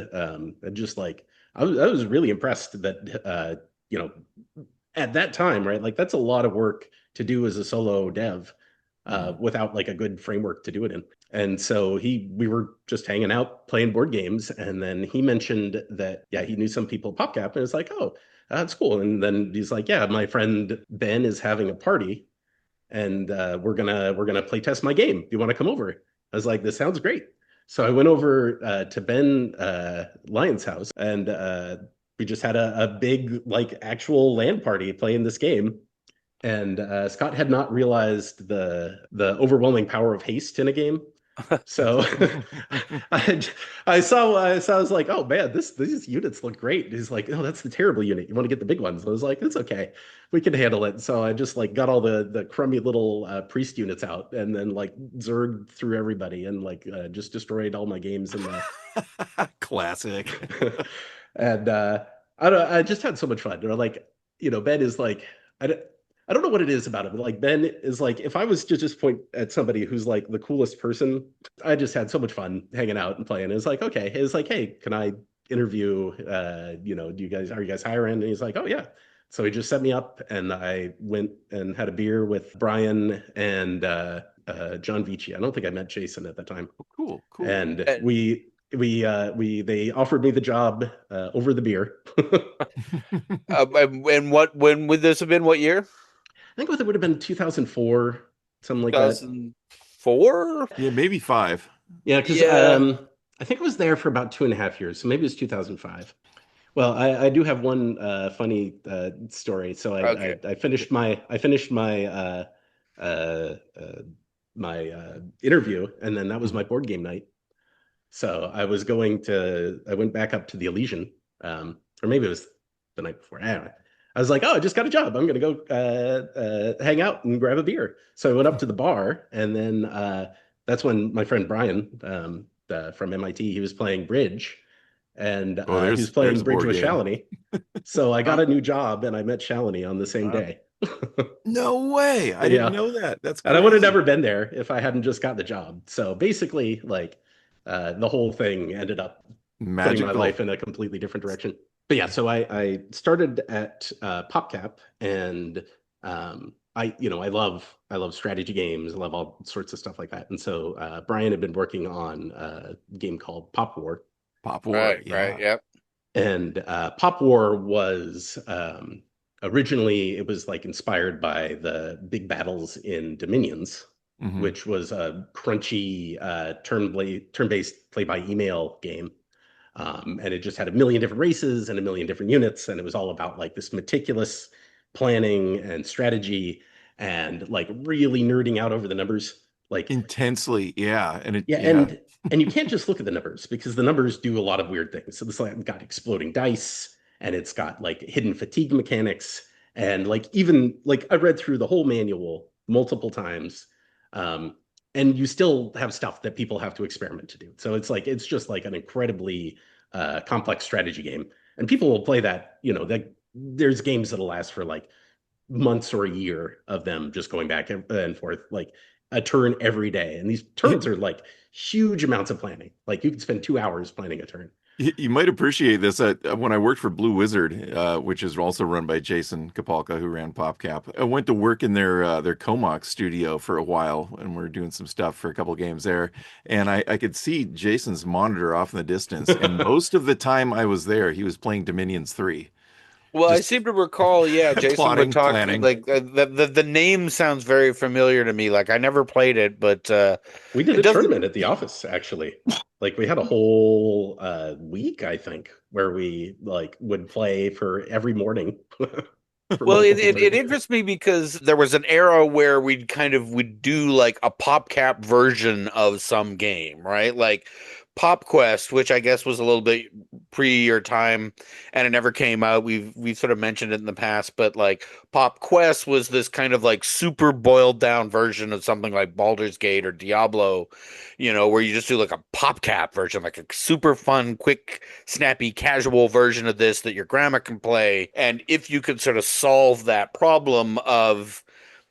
[SPEAKER 3] just like I was really impressed that you know at that time, right? Like that's a lot of work to do as a solo dev
[SPEAKER 2] Mhm.
[SPEAKER 3] without like a good framework to do it in. And so we were just hanging out playing board games, and then he mentioned that yeah he knew some people at PopCap, and it's like oh that's cool. And then he's like yeah my friend Ben is having a party, and we're gonna play test my game. Do you want to come over? I was like this sounds great. So I went over to Ben Lyon's house, and we just had a big like actual LAN party playing this game. And Scott had not realized the overwhelming power of haste in a game. So I, I was like, oh man, these units look great. He's like, oh, that's the terrible unit. You want to get the big ones? I was like, it's okay, we can handle it. So I just like got all the crummy little priest units out, and then like zerged through everybody, and like just destroyed all my games in the
[SPEAKER 2] Classic.
[SPEAKER 3] and I don't I just had so much fun. Like, Ben is like I don't know what it is about him. Like Ben is like if I was to just point at somebody who's like the coolest person, I just had so much fun hanging out and playing. It's like, okay, it's like, hey, can I interview do you guys are you guys hiring? And he's like, oh yeah. So he just set me up, and I went and had a beer with Brian and John Vici. I don't think I met Jason at the time.
[SPEAKER 2] Cool, cool.
[SPEAKER 3] And
[SPEAKER 1] And,
[SPEAKER 3] we they offered me the job over the beer.
[SPEAKER 1] and when would this have been? What year?
[SPEAKER 3] I think it would have been 2004, something like that.
[SPEAKER 1] 2004?
[SPEAKER 2] Yeah, maybe five.
[SPEAKER 3] Yeah, because
[SPEAKER 1] Yeah.
[SPEAKER 3] I think I was there for about 2.5 years, so maybe it was 2005. Well, I do have one funny story. So
[SPEAKER 1] Okay.
[SPEAKER 3] I finished uh, uh, my interview, and then that was my
[SPEAKER 2] Mhm.
[SPEAKER 3] board game night. So I went back up to the Elysian, or maybe it was the night before. I don't know. I was like, oh, I just got a job. I'm gonna go hang out and grab a beer. So I went up to the bar, and then that's when my friend Brian from MIT, he was playing bridge, and
[SPEAKER 2] Oh,
[SPEAKER 3] he was
[SPEAKER 2] there's
[SPEAKER 3] playing
[SPEAKER 2] a
[SPEAKER 3] bridge
[SPEAKER 2] board
[SPEAKER 3] with
[SPEAKER 2] game.
[SPEAKER 3] Shalini. So I got
[SPEAKER 1] Huh?
[SPEAKER 3] a new job, and I met Shalini on the same
[SPEAKER 1] Huh?
[SPEAKER 3] day.
[SPEAKER 2] No way. I didn't
[SPEAKER 3] Yeah.
[SPEAKER 2] know that. That's
[SPEAKER 3] And I would have
[SPEAKER 2] crazy.
[SPEAKER 3] never been there if I hadn't just got the job. So basically, like the whole thing ended up putting my
[SPEAKER 2] Magical.
[SPEAKER 3] life in a completely different direction. But yeah, so I started at PopCap, and I love strategy games, I love all sorts of stuff like that. And so Brian had been working on a game called PopWar,
[SPEAKER 2] Pop War.
[SPEAKER 1] Right, right,
[SPEAKER 2] Yeah.
[SPEAKER 1] yep.
[SPEAKER 3] and PopWar was originally it was like inspired by the big battles in Dominions,
[SPEAKER 2] Hmm.
[SPEAKER 3] which was a crunchy turn-based play-by-email game. And it just had a million different races and a million different units, and it was all about like this meticulous planning and strategy and like really nerding out over the numbers. Like,
[SPEAKER 2] Intensely, yeah. And
[SPEAKER 3] yeah, and you can't just look at the numbers because the numbers do a lot of weird things. So this like got exploding dice and it's got like hidden fatigue mechanics and like even like I read through the whole manual multiple times. Um, and you still have stuff that people have to experiment to do. So it's like it's just like an incredibly complex strategy game. And people will play that, that there's games that'll last for like months or a year of them just going back and forth, like a turn every day. And these turns are like huge amounts of planning. Like you could spend 2 hours planning a turn.
[SPEAKER 2] You might appreciate this. When I worked for Blue Wizard, which is also run by Jason Kapalka, who ran PopCap, I went to work in their Comox studio for a while, and we are doing some stuff for a couple games there. And I could see Jason's monitor off in the distance, and most of the time I was there, he was playing Dominions 3,
[SPEAKER 1] Well, I
[SPEAKER 2] just
[SPEAKER 1] seem to recall, yeah, Jason would
[SPEAKER 2] plotting,
[SPEAKER 1] talk
[SPEAKER 2] planning.
[SPEAKER 1] like the name sounds very familiar to me. Like I never played it, but
[SPEAKER 3] We did
[SPEAKER 1] it
[SPEAKER 3] a
[SPEAKER 1] doesn't.
[SPEAKER 3] tournament at the office actually. Like we had a whole week, I think, where we like would play for every morning for
[SPEAKER 1] Well,
[SPEAKER 3] multiple
[SPEAKER 1] it
[SPEAKER 3] turns.
[SPEAKER 1] interests me because there was an era where we'd kind of would do like a PopCap version of some game, right? Like PopQuest, which I guess was a little bit pre your time and it never came out. We've sort of mentioned it in the past, but like PopQuest was this kind of like super boiled down version of something like Baldur's Gate or Diablo, where you just do like a PopCap version, like a super fun, quick, snappy, casual version of this that your grandma can play. And if you could sort of solve that problem of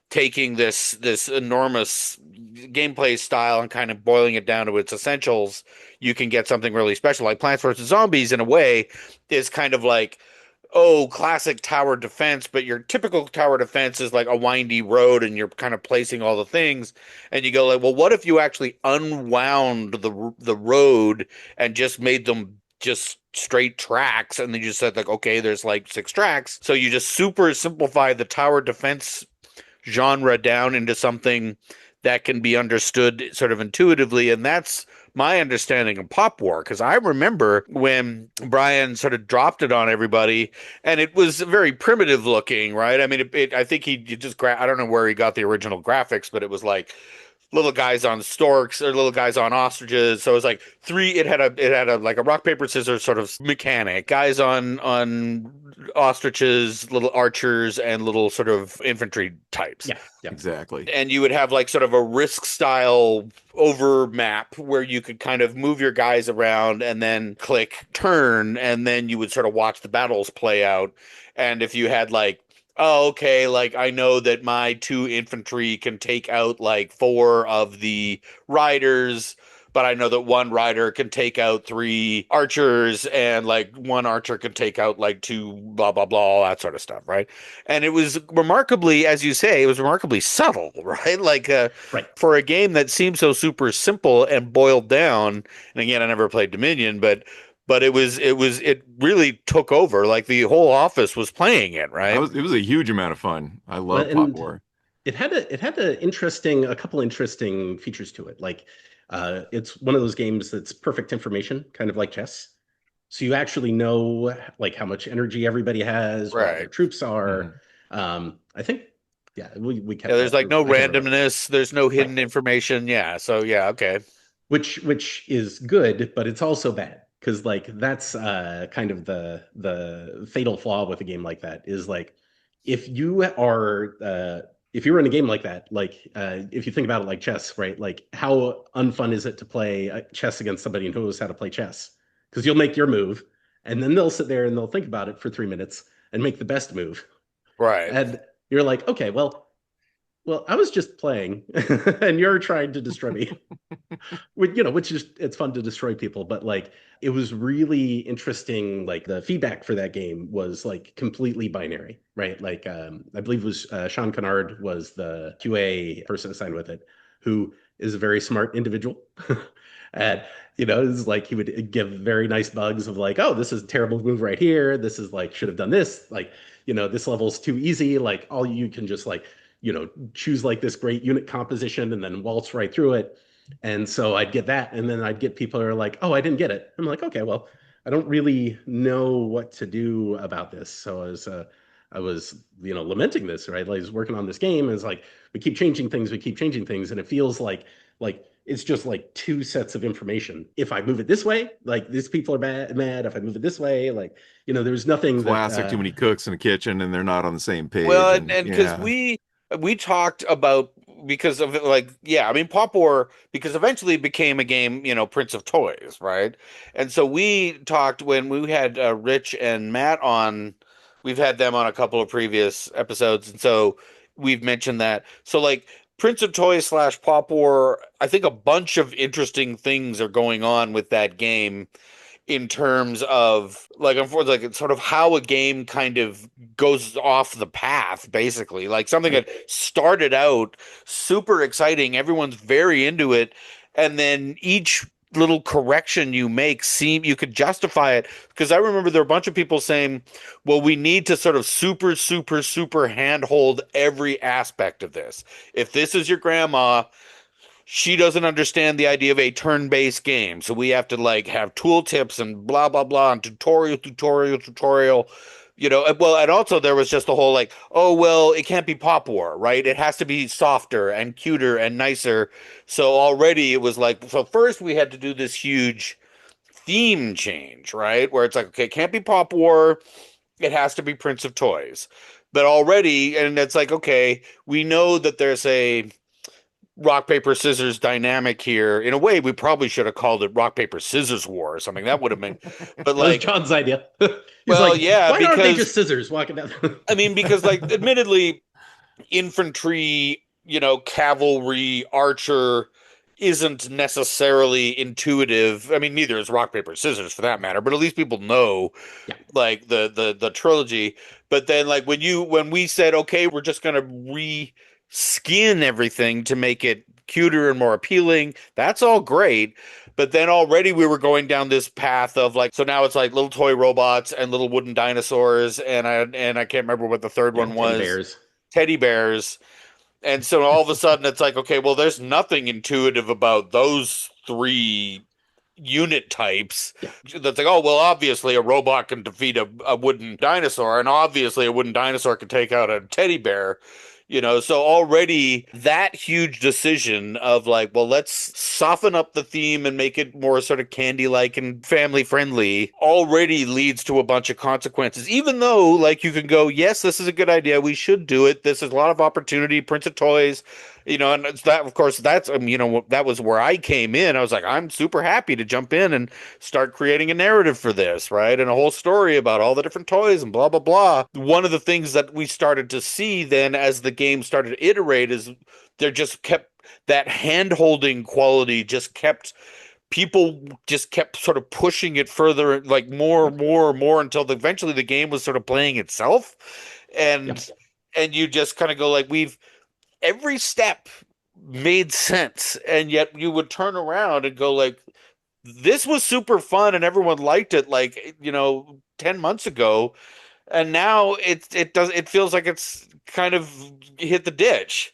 [SPEAKER 1] taking this enormous gameplay style and kind of boiling it down to its essentials, you can get something really special. Like Plants vs. Zombies, in a way, is kind of like, oh, classic tower defense, but your typical tower defense is like a windy road and you're kind of placing all the things. And you go like, well, what if you actually unwound the road and just made them just straight tracks, and then you just said like, okay, there's like 6 tracks. So you just super simplify the tower defense genre down into something that can be understood sort of intuitively. And that's my understanding of PopWar, because I remember when Brian sort of dropped it on everybody, and it was very primitive looking, right? I mean, I think he just I don't know where he got the original graphics, but it was like little guys on storks or little guys on ostriches. So it was like three. It had a like a rock paper scissors sort of mechanic. Guys on ostriches, little archers, and little sort of infantry types.
[SPEAKER 3] Yeah, yeah.
[SPEAKER 2] Exactly.
[SPEAKER 1] And you would have like sort of a risk style over map where you could kind of move your guys around and then click turn, and then you would sort of watch the battles play out. And if you had like, oh, okay, like I know that my 2 infantry can take out like 4 of the riders, but I know that 1 rider can take out 3 archers, and like 1 archer can take out like 2, blah, blah, blah, all that sort of stuff, right? And it was remarkably, as you say, it was remarkably subtle, right? Like
[SPEAKER 3] Right.
[SPEAKER 1] for a game that seemed so super simple and boiled down, and again, I never played Dominion, but it really took over. Like the whole office was playing it, right?
[SPEAKER 2] It was a huge amount of fun. I
[SPEAKER 3] Well,
[SPEAKER 2] love Pop
[SPEAKER 3] and
[SPEAKER 2] War.
[SPEAKER 3] it had a couple interesting features to it. Like it's one of those games that's perfect information, kind of like chess. So you actually know like how much energy everybody has, what their
[SPEAKER 1] Right.
[SPEAKER 3] troops are.
[SPEAKER 2] Mhm.
[SPEAKER 3] I think, yeah, we
[SPEAKER 1] Yeah,
[SPEAKER 3] kept
[SPEAKER 1] there's
[SPEAKER 3] that
[SPEAKER 1] like
[SPEAKER 3] for,
[SPEAKER 1] no
[SPEAKER 3] I can't remember.
[SPEAKER 1] randomness, there's no
[SPEAKER 3] Right.
[SPEAKER 1] hidden information. Yeah. So yeah, okay.
[SPEAKER 3] Which is good, but it's also bad because like that's kind of the fatal flaw with a game like that is like if you are if you're in a game like that, like if you think about it like chess, right? Like how unfun is it to play chess against somebody who knows how to play chess? Because you'll make your move, and then they'll sit there and they'll think about it for 3 minutes and make the best move,
[SPEAKER 1] Right.
[SPEAKER 3] and you're like, okay, well, I was just playing, and you're trying to destroy me. Which is it's fun to destroy people, but like it was really interesting. Like the feedback for that game was like completely binary, right? Like I believe it was Sean Kennard was the QA person assigned with it, who is a very smart individual. And it's like he would give very nice bugs of like, oh, this is a terrible move right here. This is like should have done this. Like, this level's too easy. Like all you can just like, choose like this great unit composition and then waltz right through it. And so I'd get that, and then I'd get people who are like, "Oh, I didn't get it." I'm like, "Okay, well, I don't really know what to do about this." So I was I was, lamenting this, right? Like I was working on this game, and it's like we keep changing things, and it feels like it's just like two sets of information. If I move it this way, like these people are mad. If I move it this way, like there's nothing that
[SPEAKER 2] Classic, too many cooks in the kitchen and they're not on the same page.
[SPEAKER 1] Well,
[SPEAKER 2] And
[SPEAKER 1] and because
[SPEAKER 2] yeah,
[SPEAKER 1] we talked about because of it, like yeah, I mean Pop War because eventually it became a game, Prince of Toys, right? And so we talked when we had Rich and Matt on, we've had them on a couple of previous episodes, and so we've mentioned that. So like Prince of Toys slash Pop War, I think a bunch of interesting things are going on with that game in terms of like unfortunately like sort of how a game kind of goes off the path basically like something
[SPEAKER 3] right.
[SPEAKER 1] that started out super exciting, everyone's very into it, and then each little correction you make seem you could justify it because I remember there were a bunch of people saying, well, we need to sort of super handhold every aspect of this. If this is your grandma, she doesn't understand the idea of a turn-based game. So we have to like have tooltips and blah blah blah and tutorial. Well, and also there was just the whole like, oh well, it can't be Pop War, right? It has to be softer and cuter and nicer. So already it was like, so first we had to do this huge theme change, right? Where it's like, okay, it can't be Pop War, it has to be Prince of Toys. But already, and it's like, okay, we know that there's a rock paper scissors dynamic here. In a way, we probably should have called it rock paper scissors war or something. That would have been, but
[SPEAKER 3] That was
[SPEAKER 1] like,
[SPEAKER 3] John's idea. He's
[SPEAKER 1] well,
[SPEAKER 3] like,
[SPEAKER 1] yeah,
[SPEAKER 3] why aren't they
[SPEAKER 1] because
[SPEAKER 3] just scissors walking down?
[SPEAKER 1] I mean, because like, admittedly, infantry, cavalry, archer isn't necessarily intuitive. I mean, neither is rock paper scissors for that matter. But at least people know
[SPEAKER 3] Yeah,
[SPEAKER 1] like the trilogy. But then like when we said, okay, we're just gonna reskin everything to make it cuter and more appealing, that's all great. But then already we were going down this path of like, so now it's like little toy robots and little wooden dinosaurs, and I can't remember what the third
[SPEAKER 3] yeah,
[SPEAKER 1] one
[SPEAKER 3] teddy
[SPEAKER 1] was,
[SPEAKER 3] bears.
[SPEAKER 1] teddy bears. And so all of a sudden it's like, okay, well, there's nothing intuitive about those three unit types.
[SPEAKER 3] Yeah,
[SPEAKER 1] That's like, oh, well, obviously a robot can defeat a wooden dinosaur, and obviously a wooden dinosaur can take out a teddy bear. So already that huge decision of like, well, let's soften up the theme and make it more sort of candy-like and family-friendly already leads to a bunch of consequences. Even though, like, you can go, yes, this is a good idea. We should do it. This is a lot of opportunity. Prince of Toys, and it's that, of course, that's, that was where I came in. I was like, I'm super happy to jump in and start creating a narrative for this, right? And a whole story about all the different toys and blah, blah, blah. One of the things that we started to see then as the game started to iterate is there just kept that hand holding quality just kept people just kept sort of pushing it further, like more until eventually the game was sort of playing itself.
[SPEAKER 3] yeah,
[SPEAKER 1] And you just kind of go like, we've every step made sense, and yet you would turn around and go like, this was super fun and everyone liked it like 10 months ago, and now it feels like it's kind of hit the ditch.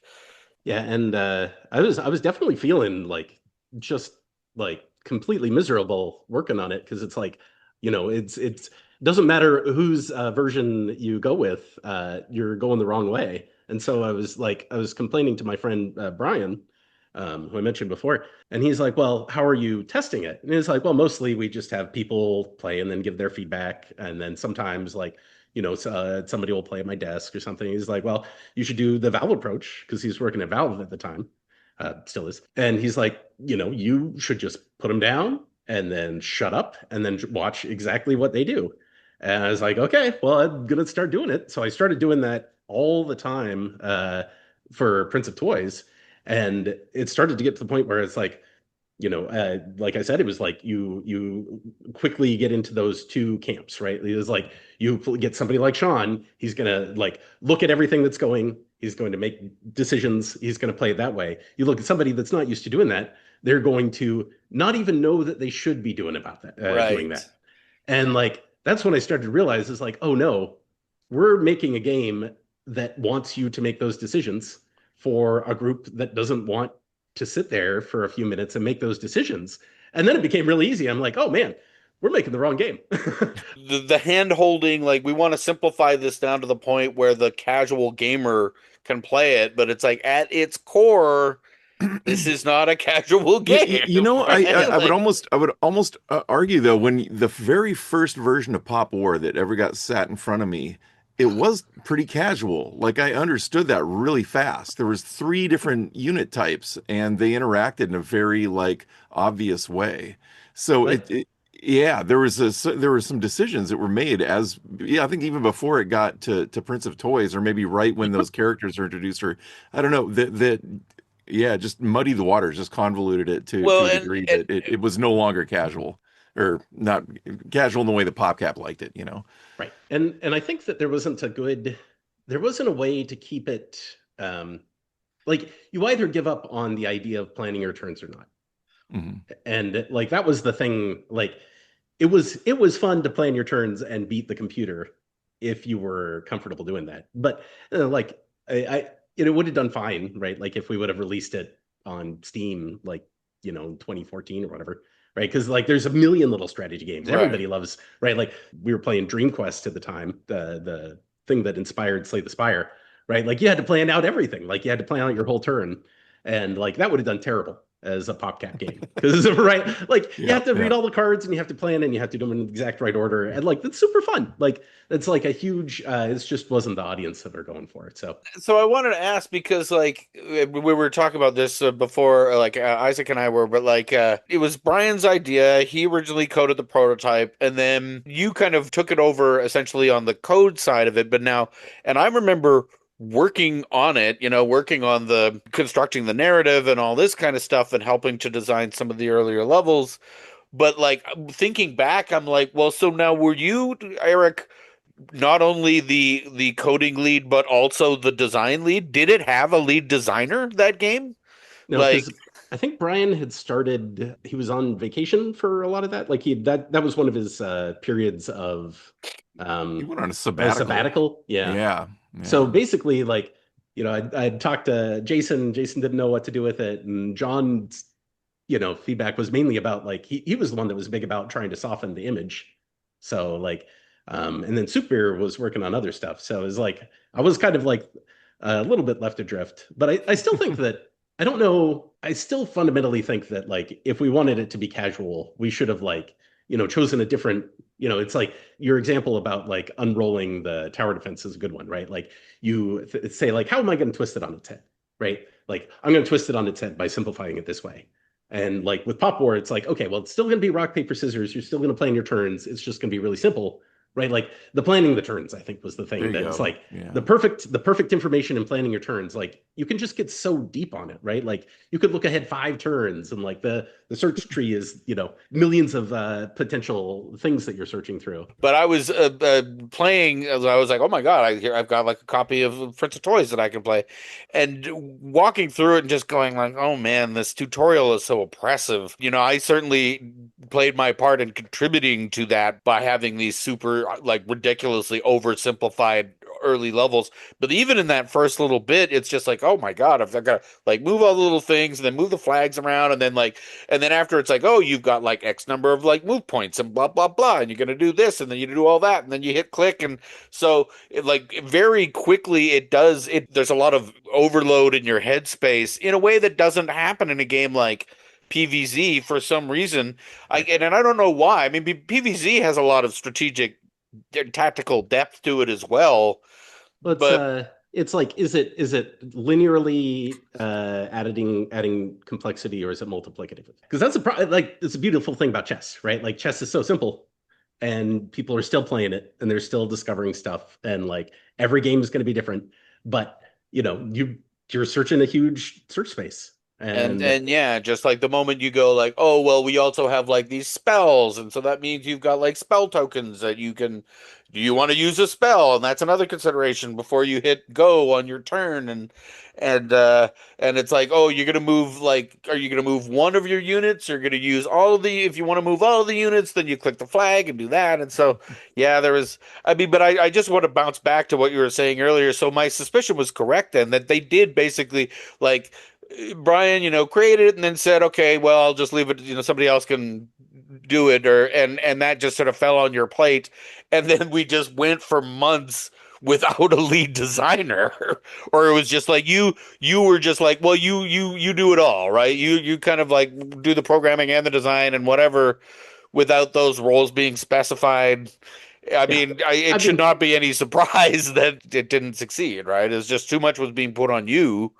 [SPEAKER 3] yeah. And I was definitely feeling like just like completely miserable working on it because it's like, it's doesn't matter whose version you go with, you're going the wrong way. And so I was complaining to my friend Brian, who I mentioned before, and he's like, "Well, how are you testing it?" And it's like, "Well, mostly we just have people play and then give their feedback, and then sometimes like." Somebody will play at my desk or something. He's like, well, you should do the Valve approach because he's working at Valve at the time, still is. And he's like, you should just put them down and then shut up and then watch exactly what they do. And I was like, okay, well, I'm gonna start doing it. So I started doing that all the time for Prince of Toys, and it started to get to the point where it's like, like I said, it was like you quickly get into those two camps, right? It was like you get somebody like Sean, he's gonna like look at everything that's going, he's going to make decisions, he's going to play it that way. You look at somebody that's not used to doing that, they're going to not even know that they should be doing
[SPEAKER 1] Right.
[SPEAKER 3] that. And like that's when I started to realize is like, oh no, we're making a game that wants you to make those decisions for a group that doesn't want to sit there for a few minutes and make those decisions. And then it became really easy. I'm like, oh man, we're making the wrong game.
[SPEAKER 1] The hand holding, like we want to simplify this down to the point where the casual gamer can play it, but it's like at its core, this is not a casual game, right?
[SPEAKER 2] I would
[SPEAKER 1] Like,
[SPEAKER 2] almost argue though, when the very first version of Pop War that ever got sat in front of me, it was pretty casual. Like I understood that really fast. There was three different unit types, and they interacted in a very like obvious way. So
[SPEAKER 3] Like,
[SPEAKER 2] yeah, there were some decisions that were made as yeah, I think even before it got to Prince of Toys, or maybe right when those characters are introduced, or I don't know that yeah, just muddy the waters, just convoluted it
[SPEAKER 1] well,
[SPEAKER 2] to a degree that it was no longer casual or not casual in the way that PopCap liked it, you know.
[SPEAKER 3] right. And I think that there wasn't a way to keep it like you either give up on the idea of planning your turns or not.
[SPEAKER 2] Hmm.
[SPEAKER 3] And like that was the thing, like it was fun to plan your turns and beat the computer if you were comfortable doing that. But like I it would have done fine, right? Like if we would have released it on Steam, like 2014 or whatever, right? Because like there's a million little strategy games
[SPEAKER 1] right.
[SPEAKER 3] everybody loves, right? Like we were playing Dream Quest at the time, the thing that inspired Slay the Spire, right? Like you had to plan out everything, like you had to plan out your whole turn, and like that would have done terrible as a PopCap game because right, like you
[SPEAKER 2] Yeah,
[SPEAKER 3] have to
[SPEAKER 2] yeah.
[SPEAKER 3] read all the cards and you have to plan and you have to do them in the exact right order, and like that's super fun. Like it's like a huge. It just wasn't the audience that are going for it. So
[SPEAKER 1] So I wanted to ask because like we were talking about this before, like Isaac and I were, but like it was Brian's idea. He originally coded the prototype, and then you kind of took it over essentially on the code side of it. But now, and I remember working on it, working on the constructing the narrative and all this kind of stuff, and helping to design some of the earlier levels. But like thinking back, I'm like, well, so now were you, Eric, not only the coding lead but also the design lead? Did it have a lead designer, that game?
[SPEAKER 3] no,
[SPEAKER 1] Like,
[SPEAKER 3] because I think Brian had started. He was on vacation for a lot of that. Like that was one of his periods of
[SPEAKER 2] He went on a
[SPEAKER 3] a
[SPEAKER 2] sabbatical.
[SPEAKER 3] sabbatical. Yeah.
[SPEAKER 2] Yeah,
[SPEAKER 3] So
[SPEAKER 2] yeah.
[SPEAKER 3] basically, like, I'd talked to Jason. Jason didn't know what to do with it. And John's, feedback was mainly about like, he was the one that was big about trying to soften the image. So, like, and then Super was working on other stuff. So it was like, I was kind of like a little bit left adrift. But I still think that, I don't know, I still fundamentally think that, like, if we wanted it to be casual, we should have, like, chosen a different, it's like your example about like unrolling the tower defense is a good one, right? Like you say like, how am I going to twist it on its head, right? Like I'm going to twist it on its head by simplifying it this way. And like with Pop War, it's like, okay, well, it's still going to be rock, paper, scissors. You're still going to plan your turns. It's just going to be really simple, right? Like the planning the turns, I think was the
[SPEAKER 2] There
[SPEAKER 3] thing
[SPEAKER 2] you
[SPEAKER 3] that it's
[SPEAKER 2] go.
[SPEAKER 3] like
[SPEAKER 2] Yeah.
[SPEAKER 3] the perfect information in planning your turns. Like you can just get so deep on it, right? Like you could look ahead 5 turns and like the search tree is, millions of potential things that you're searching through.
[SPEAKER 1] but I was playing. I was like, oh my God, I've got like a copy of Prince of Toys that I can play, and walking through it and just going like, oh man, this tutorial is so oppressive. I certainly played my part in contributing to that by having these super like ridiculously oversimplified early levels. But even in that first little bit, it's just like, oh my God, I've got to like move all the little things and then move the flags around, and then like, and then after it's like, oh, you've got like X number of like move points and blah blah blah, and you're gonna do this, and then you do all that, and then you hit click, and so like very quickly it does it. There's a lot of overload in your headspace in a way that doesn't happen in a game like PVZ for some reason.
[SPEAKER 3] Right.
[SPEAKER 1] And I don't know why. I mean, PVZ has a lot of strategic tactical depth to it as well,
[SPEAKER 3] Well,
[SPEAKER 1] but
[SPEAKER 3] it's like, is it linearly adding complexity or is it multiplicative? Because like it's a beautiful thing about chess, right? Like chess is so simple and people are still playing it and they're still discovering stuff and like every game is going to be different, but you're searching a huge search space and
[SPEAKER 1] and yeah, just like the moment you go like, oh well, we also have like these spells, and so that means you've got like spell tokens that you can. Do you want to use a spell? And that's another consideration before you hit go on your turn, and uh and it's like, oh, you're gonna move like, are you gonna move one of your units? You're gonna use all of the. If you want to move all of the units, then you click the flag and do that. And so yeah, there was. I mean, but I just want to bounce back to what you were saying earlier. So my suspicion was correct then that they did basically like Brian, created it and then said, okay, well, I'll just leave it, somebody else can do it, or and that just sort of fell on your plate, and then we just went for months without a lead designer, or it was just like you were just like, well, you do it all, right? You kind of like do the programming and the design and whatever without those roles being specified. I
[SPEAKER 3] Yeah.
[SPEAKER 1] mean,
[SPEAKER 3] I
[SPEAKER 1] it should
[SPEAKER 3] mean,
[SPEAKER 1] not be any surprise that it didn't succeed, right? It's just too much was being put on you,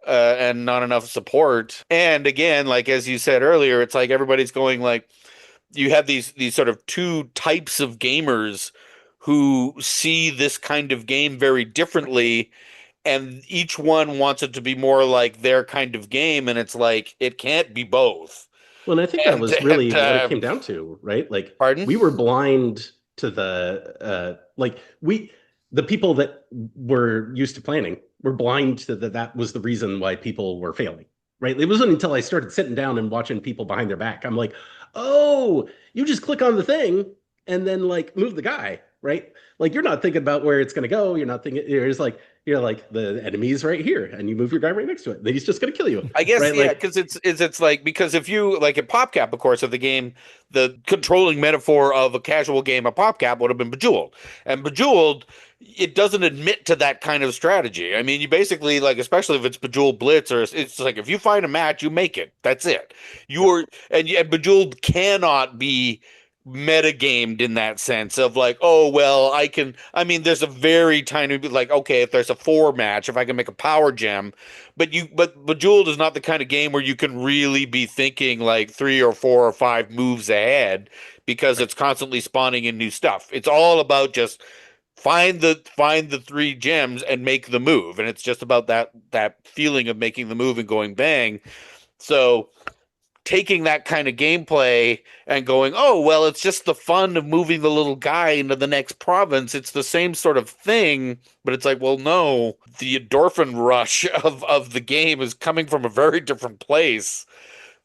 [SPEAKER 1] and not enough support. And again, like as you said earlier, it's like everybody's going like you have these sort of two types of gamers who see this kind of game very differently, and each one wants it to be more like their kind of game, and it's like it can't be both.
[SPEAKER 3] well, and I think that
[SPEAKER 1] And
[SPEAKER 3] was really what it came down to, right? Like
[SPEAKER 1] pardon?
[SPEAKER 3] we were blind to the people that were used to planning were blind to that was the reason why people were failing, right? It wasn't until I started sitting down and watching people behind their back. I'm like, oh, you just click on the thing and then like move the guy, right? Like you're not thinking about where it's going to go. You're not thinking. You're like the enemy's right here, and you move your guy right next to it. Then he's just going to kill you,
[SPEAKER 1] I guess
[SPEAKER 3] right?
[SPEAKER 1] yeah,
[SPEAKER 3] Like
[SPEAKER 1] because it's like because if you like in PopCap, of course, of the game, the controlling metaphor of a casual game of PopCap would have been Bejeweled, and Bejeweled, it doesn't admit to that kind of strategy. I mean, you basically like, especially if it's Bejeweled Blitz, or it's like if you find a match, you make it. That's it.
[SPEAKER 3] yep.
[SPEAKER 1] You're and Bejeweled cannot be metagamed in that sense of like, oh well, I mean, there's a very tiny bit like, okay, if there's a four match, if I can make a power gem, but Bejeweled is not the kind of game where you can really be thinking like three or four or five moves ahead because
[SPEAKER 3] Right.
[SPEAKER 1] it's constantly spawning in new stuff. It's all about just find the three gems and make the move, and it's just about that feeling of making the move and going bang. So taking that kind of gameplay and going, oh, well, it's just the fun of moving the little guy into the next province. It's the same sort of thing, but it's like, well, no, the endorphin rush of the game is coming from a very different place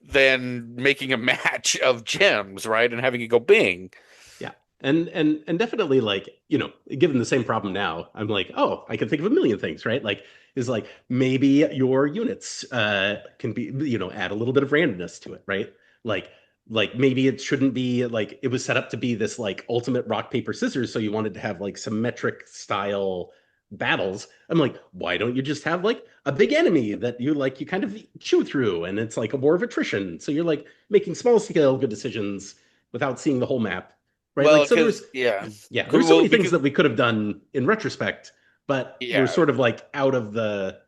[SPEAKER 1] than making a match of gems, right? And having it go bing.
[SPEAKER 3] Yeah. And definitely like, given the same problem now, I'm like, oh, I can think of a million things, right? Like is like maybe your units can be, add a little bit of randomness to it, right? Like like maybe it shouldn't be like it was set up to be this like ultimate rock, paper, scissors, so you wanted to have like symmetric style battles. I'm like, why don't you just have like a big enemy that you kind of chew through and it's like a war of attrition. So you're like making small scale good decisions without seeing the whole map, right?
[SPEAKER 1] Well,
[SPEAKER 3] Like, so
[SPEAKER 1] because yeah,
[SPEAKER 3] there's so
[SPEAKER 1] well,
[SPEAKER 3] many things
[SPEAKER 1] because
[SPEAKER 3] that we could have done in retrospect, but we're
[SPEAKER 1] yeah,
[SPEAKER 3] sort of like out of the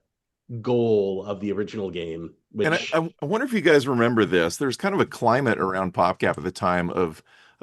[SPEAKER 3] goal of the original game,
[SPEAKER 2] And
[SPEAKER 3] which,
[SPEAKER 2] I wonder if you guys remember this. There's kind of a climate around PopCap at the time of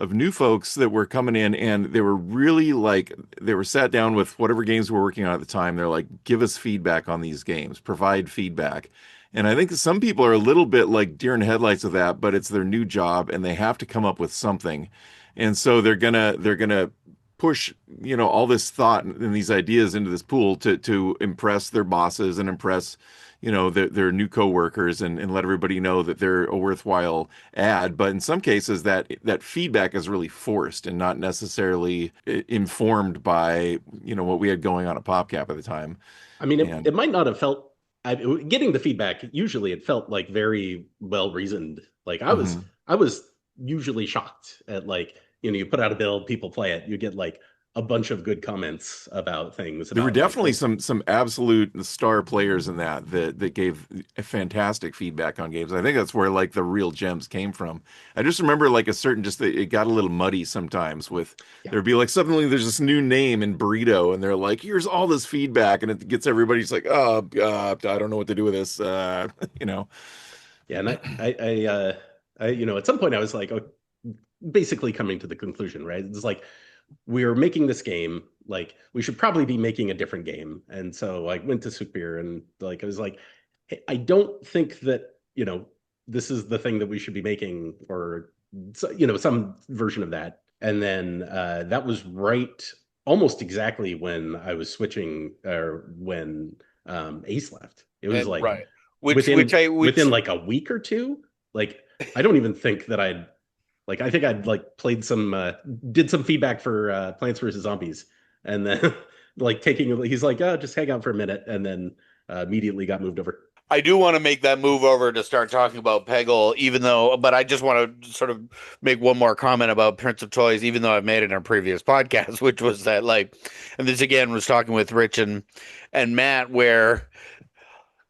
[SPEAKER 2] new folks that were coming in, and they were really like they were sat down with whatever games we were working on at the time. They're like, give us feedback on these games, provide feedback. And I think some people are a little bit like deer in headlights with that, but it's their new job and they have to come up with something. And so they're gonna push, all this thought and these ideas into this pool to impress their bosses and impress their new coworkers and let everybody know that they're a worthwhile ad. But in some cases, that feedback is really forced and not necessarily informed by what we had going on at PopCap at the time.
[SPEAKER 3] I mean, it,
[SPEAKER 2] And
[SPEAKER 3] it might not have felt, getting the feedback, usually it felt like very well reasoned. Like
[SPEAKER 2] mhm.
[SPEAKER 3] I was usually shocked at like, you put out a build, people play it, you get like a bunch of good comments about things
[SPEAKER 2] There were
[SPEAKER 3] about like
[SPEAKER 2] definitely
[SPEAKER 3] this.
[SPEAKER 2] some absolute star players in that gave fantastic feedback on games. I think that's where like the real gems came from. I just remember like a certain just it got a little muddy sometimes with
[SPEAKER 3] Yeah.
[SPEAKER 2] there'd be like suddenly there's this new name in burrito and they're like here's all this feedback and it gets everybody's like oh I don't know what to do with this you know.
[SPEAKER 3] Yeah. And at some point I was like, oh, basically coming to the conclusion, right? It's like, we're making this game, like we should probably be making a different game. And so I went to Sukbir and like I was like, hey, I don't think that, this is the thing that we should be making, or some version of that. And then that was right almost exactly when I was switching, or when Ace left. It was
[SPEAKER 1] and
[SPEAKER 3] like
[SPEAKER 1] right, which
[SPEAKER 3] within
[SPEAKER 1] I
[SPEAKER 3] within
[SPEAKER 1] which
[SPEAKER 3] like a week or two. Like I don't even think that I think I'd like played did some feedback for Plants vs Zombies, and then like he's like, oh, just hang out for a minute, and then immediately got moved over.
[SPEAKER 1] I do want to make that move over to start talking about Peggle, but I just want to sort of make one more comment about Prince of Toys, even though I've made it in a previous podcast, which was that like, and this again was talking with Rich and Matt, where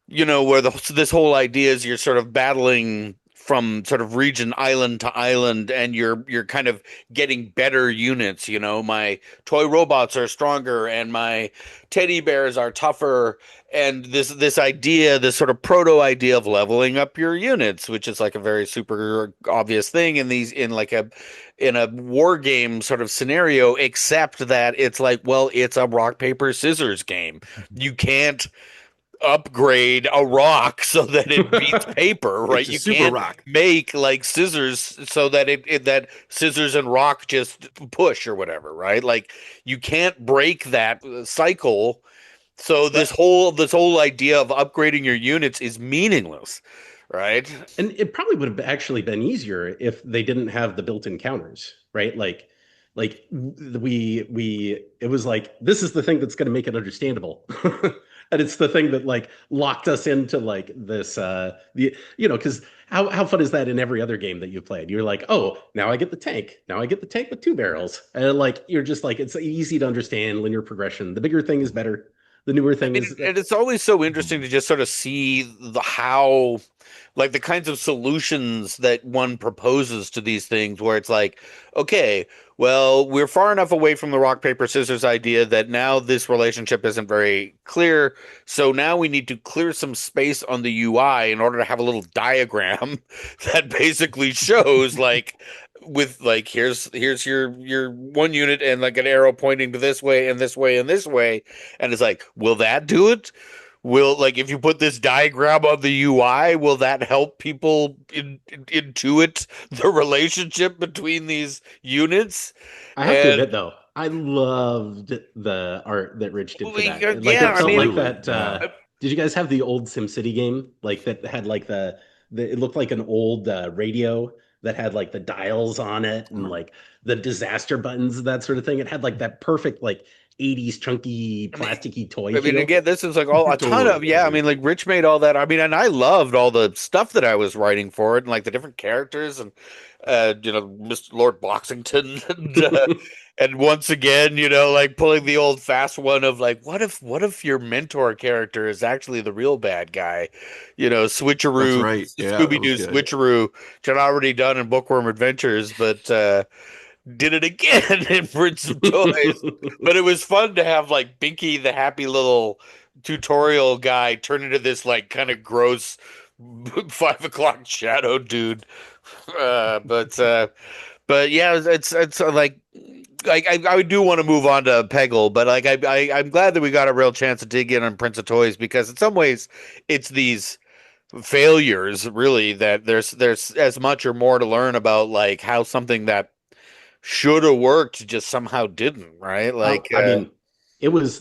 [SPEAKER 1] where this whole idea is you're sort of battling from sort of region island to island, and you're kind of getting better units. My toy robots are stronger and my teddy bears are tougher, and this idea, this sort of proto idea of leveling up your units, which is like a very super obvious thing in a war game sort of scenario, except that it's like, well, it's a rock paper scissors game. You can't upgrade a rock so that it beats paper, right?
[SPEAKER 2] It's a
[SPEAKER 1] You
[SPEAKER 2] super
[SPEAKER 1] can't
[SPEAKER 2] rock.
[SPEAKER 1] make like scissors so that that scissors and rock just push or whatever, right? Like you can't break that cycle. So
[SPEAKER 3] But
[SPEAKER 1] this whole idea of upgrading your units is meaningless, right?
[SPEAKER 3] and it probably would have actually been easier if they didn't have the built-in counters, right? Like we it was like this is the thing that's going to make it understandable. And it's the thing that like locked us into like this because how fun is that in every other game that you played? You're like, oh, now I get the tank. Now I get the tank with two barrels. And like you're just like it's easy to understand linear progression. The bigger thing is better. The newer
[SPEAKER 1] I
[SPEAKER 3] thing
[SPEAKER 1] mean,
[SPEAKER 3] is
[SPEAKER 1] and it's always so interesting to just sort of see how, like, the kinds of solutions that one proposes to these things, where it's like, okay, well, we're far enough away from the rock, paper, scissors idea that now this relationship isn't very clear. So now we need to clear some space on the UI in order to have a little diagram that basically shows, like, with like here's your one unit and like an arrow pointing to this way and this way and this way, and it's like, will that do it? Will, like, if you put this diagram on the UI, will that help people intuit the relationship between these units?
[SPEAKER 3] I have to
[SPEAKER 1] And
[SPEAKER 3] admit though, I loved the art that Rich did for that. Like
[SPEAKER 1] yeah,
[SPEAKER 3] it
[SPEAKER 1] I
[SPEAKER 3] felt like
[SPEAKER 1] mean,
[SPEAKER 2] Absolutely.
[SPEAKER 3] that
[SPEAKER 2] Yeah.
[SPEAKER 3] did you guys have the old SimCity game? Like that had like the it looked like an old radio that had like the dials on it and like the disaster buttons, that sort of thing. It had like that perfect like 80s chunky
[SPEAKER 1] I mean,
[SPEAKER 3] plasticky toy feel.
[SPEAKER 1] again, this is like all a ton
[SPEAKER 2] Totally.
[SPEAKER 1] of, yeah. I
[SPEAKER 2] Totally.
[SPEAKER 1] mean, like Rich made all that. I mean, and I loved all the stuff that I was writing for it, and like the different characters, and Mr. Lord Boxington, and once again, like pulling the old fast one of like, what if your mentor character is actually the real bad guy?
[SPEAKER 2] That's
[SPEAKER 1] Switcheroo,
[SPEAKER 2] right. Yeah, that
[SPEAKER 1] Scooby
[SPEAKER 2] was
[SPEAKER 1] Doo
[SPEAKER 2] good.
[SPEAKER 1] Switcheroo, which I'd already done in Bookworm Adventures, but did it again in Prince of Toys. But it was fun to have like Binky, the happy little tutorial guy, turn into this like kind of gross 5 o'clock shadow dude. But yeah, it's like I do want to move on to Peggle, but like I'm glad that we got a real chance to dig in on Prince of Toys, because in some ways it's these failures really that there's as much or more to learn about, like how something that should have worked just somehow didn't, right?
[SPEAKER 3] Oh,
[SPEAKER 1] Like
[SPEAKER 3] I mean, it's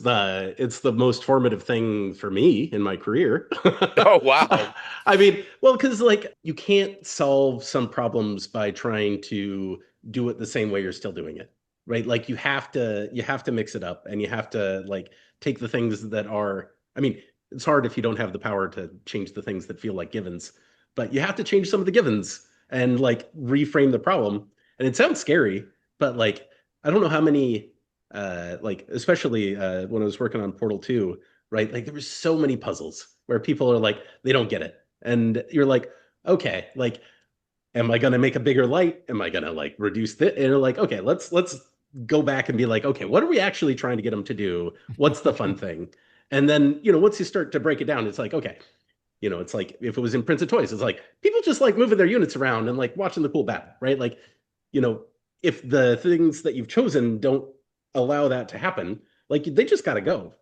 [SPEAKER 3] the most formative thing for me in my career.
[SPEAKER 1] oh wow.
[SPEAKER 3] I mean, well, because like you can't solve some problems by trying to do it the same way you're still doing it, right? Like you have to mix it up and you have to like take the things that are, I mean, it's hard if you don't have the power to change the things that feel like givens, but you have to change some of the givens and like reframe the problem. And it sounds scary, but like I don't know how many like especially when I was working on Portal 2, right? Like there were so many puzzles where people are like, they don't get it. And you're like, okay, like, am I gonna make a bigger light? Am I gonna like reduce this? And you're like, okay, let's go back and be like, okay, what are we actually trying to get them to do? What's the fun thing? And then, once you start to break it down, it's like, okay, it's like if it was in Prince of Toys, it's like people just like moving their units around and like watching the cool battle, right? Like, you know, if the things that you've chosen don't allow that to happen, like they just got to go.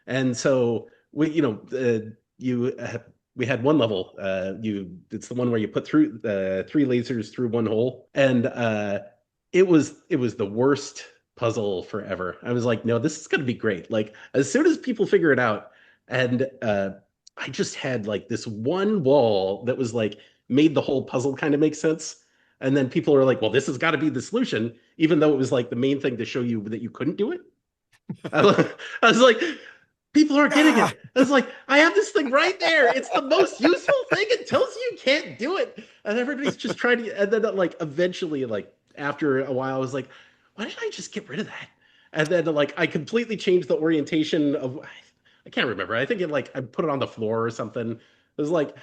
[SPEAKER 3] And so we had one level. It's the one where you put through three lasers through one hole, and it was the worst puzzle forever. I was like, no, this is gonna be great. Like as soon as people figure it out, and I just had like this one wall that was like made the whole puzzle kind of make sense. And then people are like, well, this has got to be the solution, even though it was like the main thing to show you that you couldn't do it. I was like, People aren't getting it. It's like, I have this thing right there. It's the most useful thing. It tells you can't do it. And everybody's just trying to, and then like eventually, like after a while, I was like, why did I just get rid of that? And then like I completely changed the orientation of, I can't remember. I think I put it on the floor or something. It was like,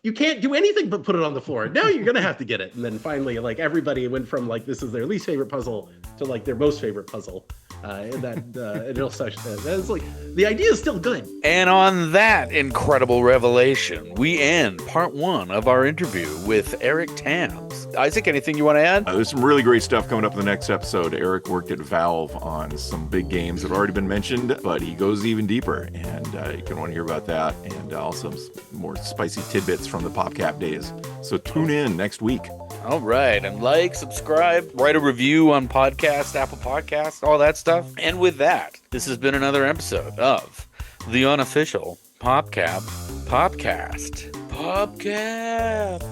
[SPEAKER 3] you can't do anything but put it on the floor. Now you're gonna have to get it. And then finally, like everybody went from like this is their least favorite puzzle to like their most favorite puzzle. And it'll such that it's like the idea is still good.
[SPEAKER 1] And on that incredible revelation, we end part 1 of our interview with Eric Tams. Isaac, anything you want to add?
[SPEAKER 2] There's some really great stuff coming up in the next episode. Eric worked at Valve on some big games that have already been mentioned, but he goes even deeper, and you can want to hear about that, and also some more spicy tidbits from the PopCap days. So tune in next week.
[SPEAKER 1] All right. And like, subscribe, write a review on podcast, Apple Podcasts, all that stuff. And with that, this has been another episode of the Unofficial PopCap PopCast. PopCap.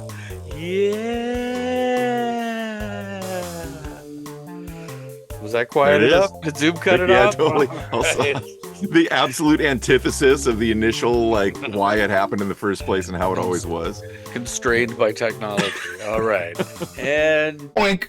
[SPEAKER 1] Yeah. Was that quiet enough? Did Zoom cut it off?
[SPEAKER 2] Yeah, totally. Also,
[SPEAKER 1] Right.
[SPEAKER 2] the absolute antithesis of the initial, like, why it happened in the first place and how it always was.
[SPEAKER 1] Constrained by technology. All right. And
[SPEAKER 2] Oink.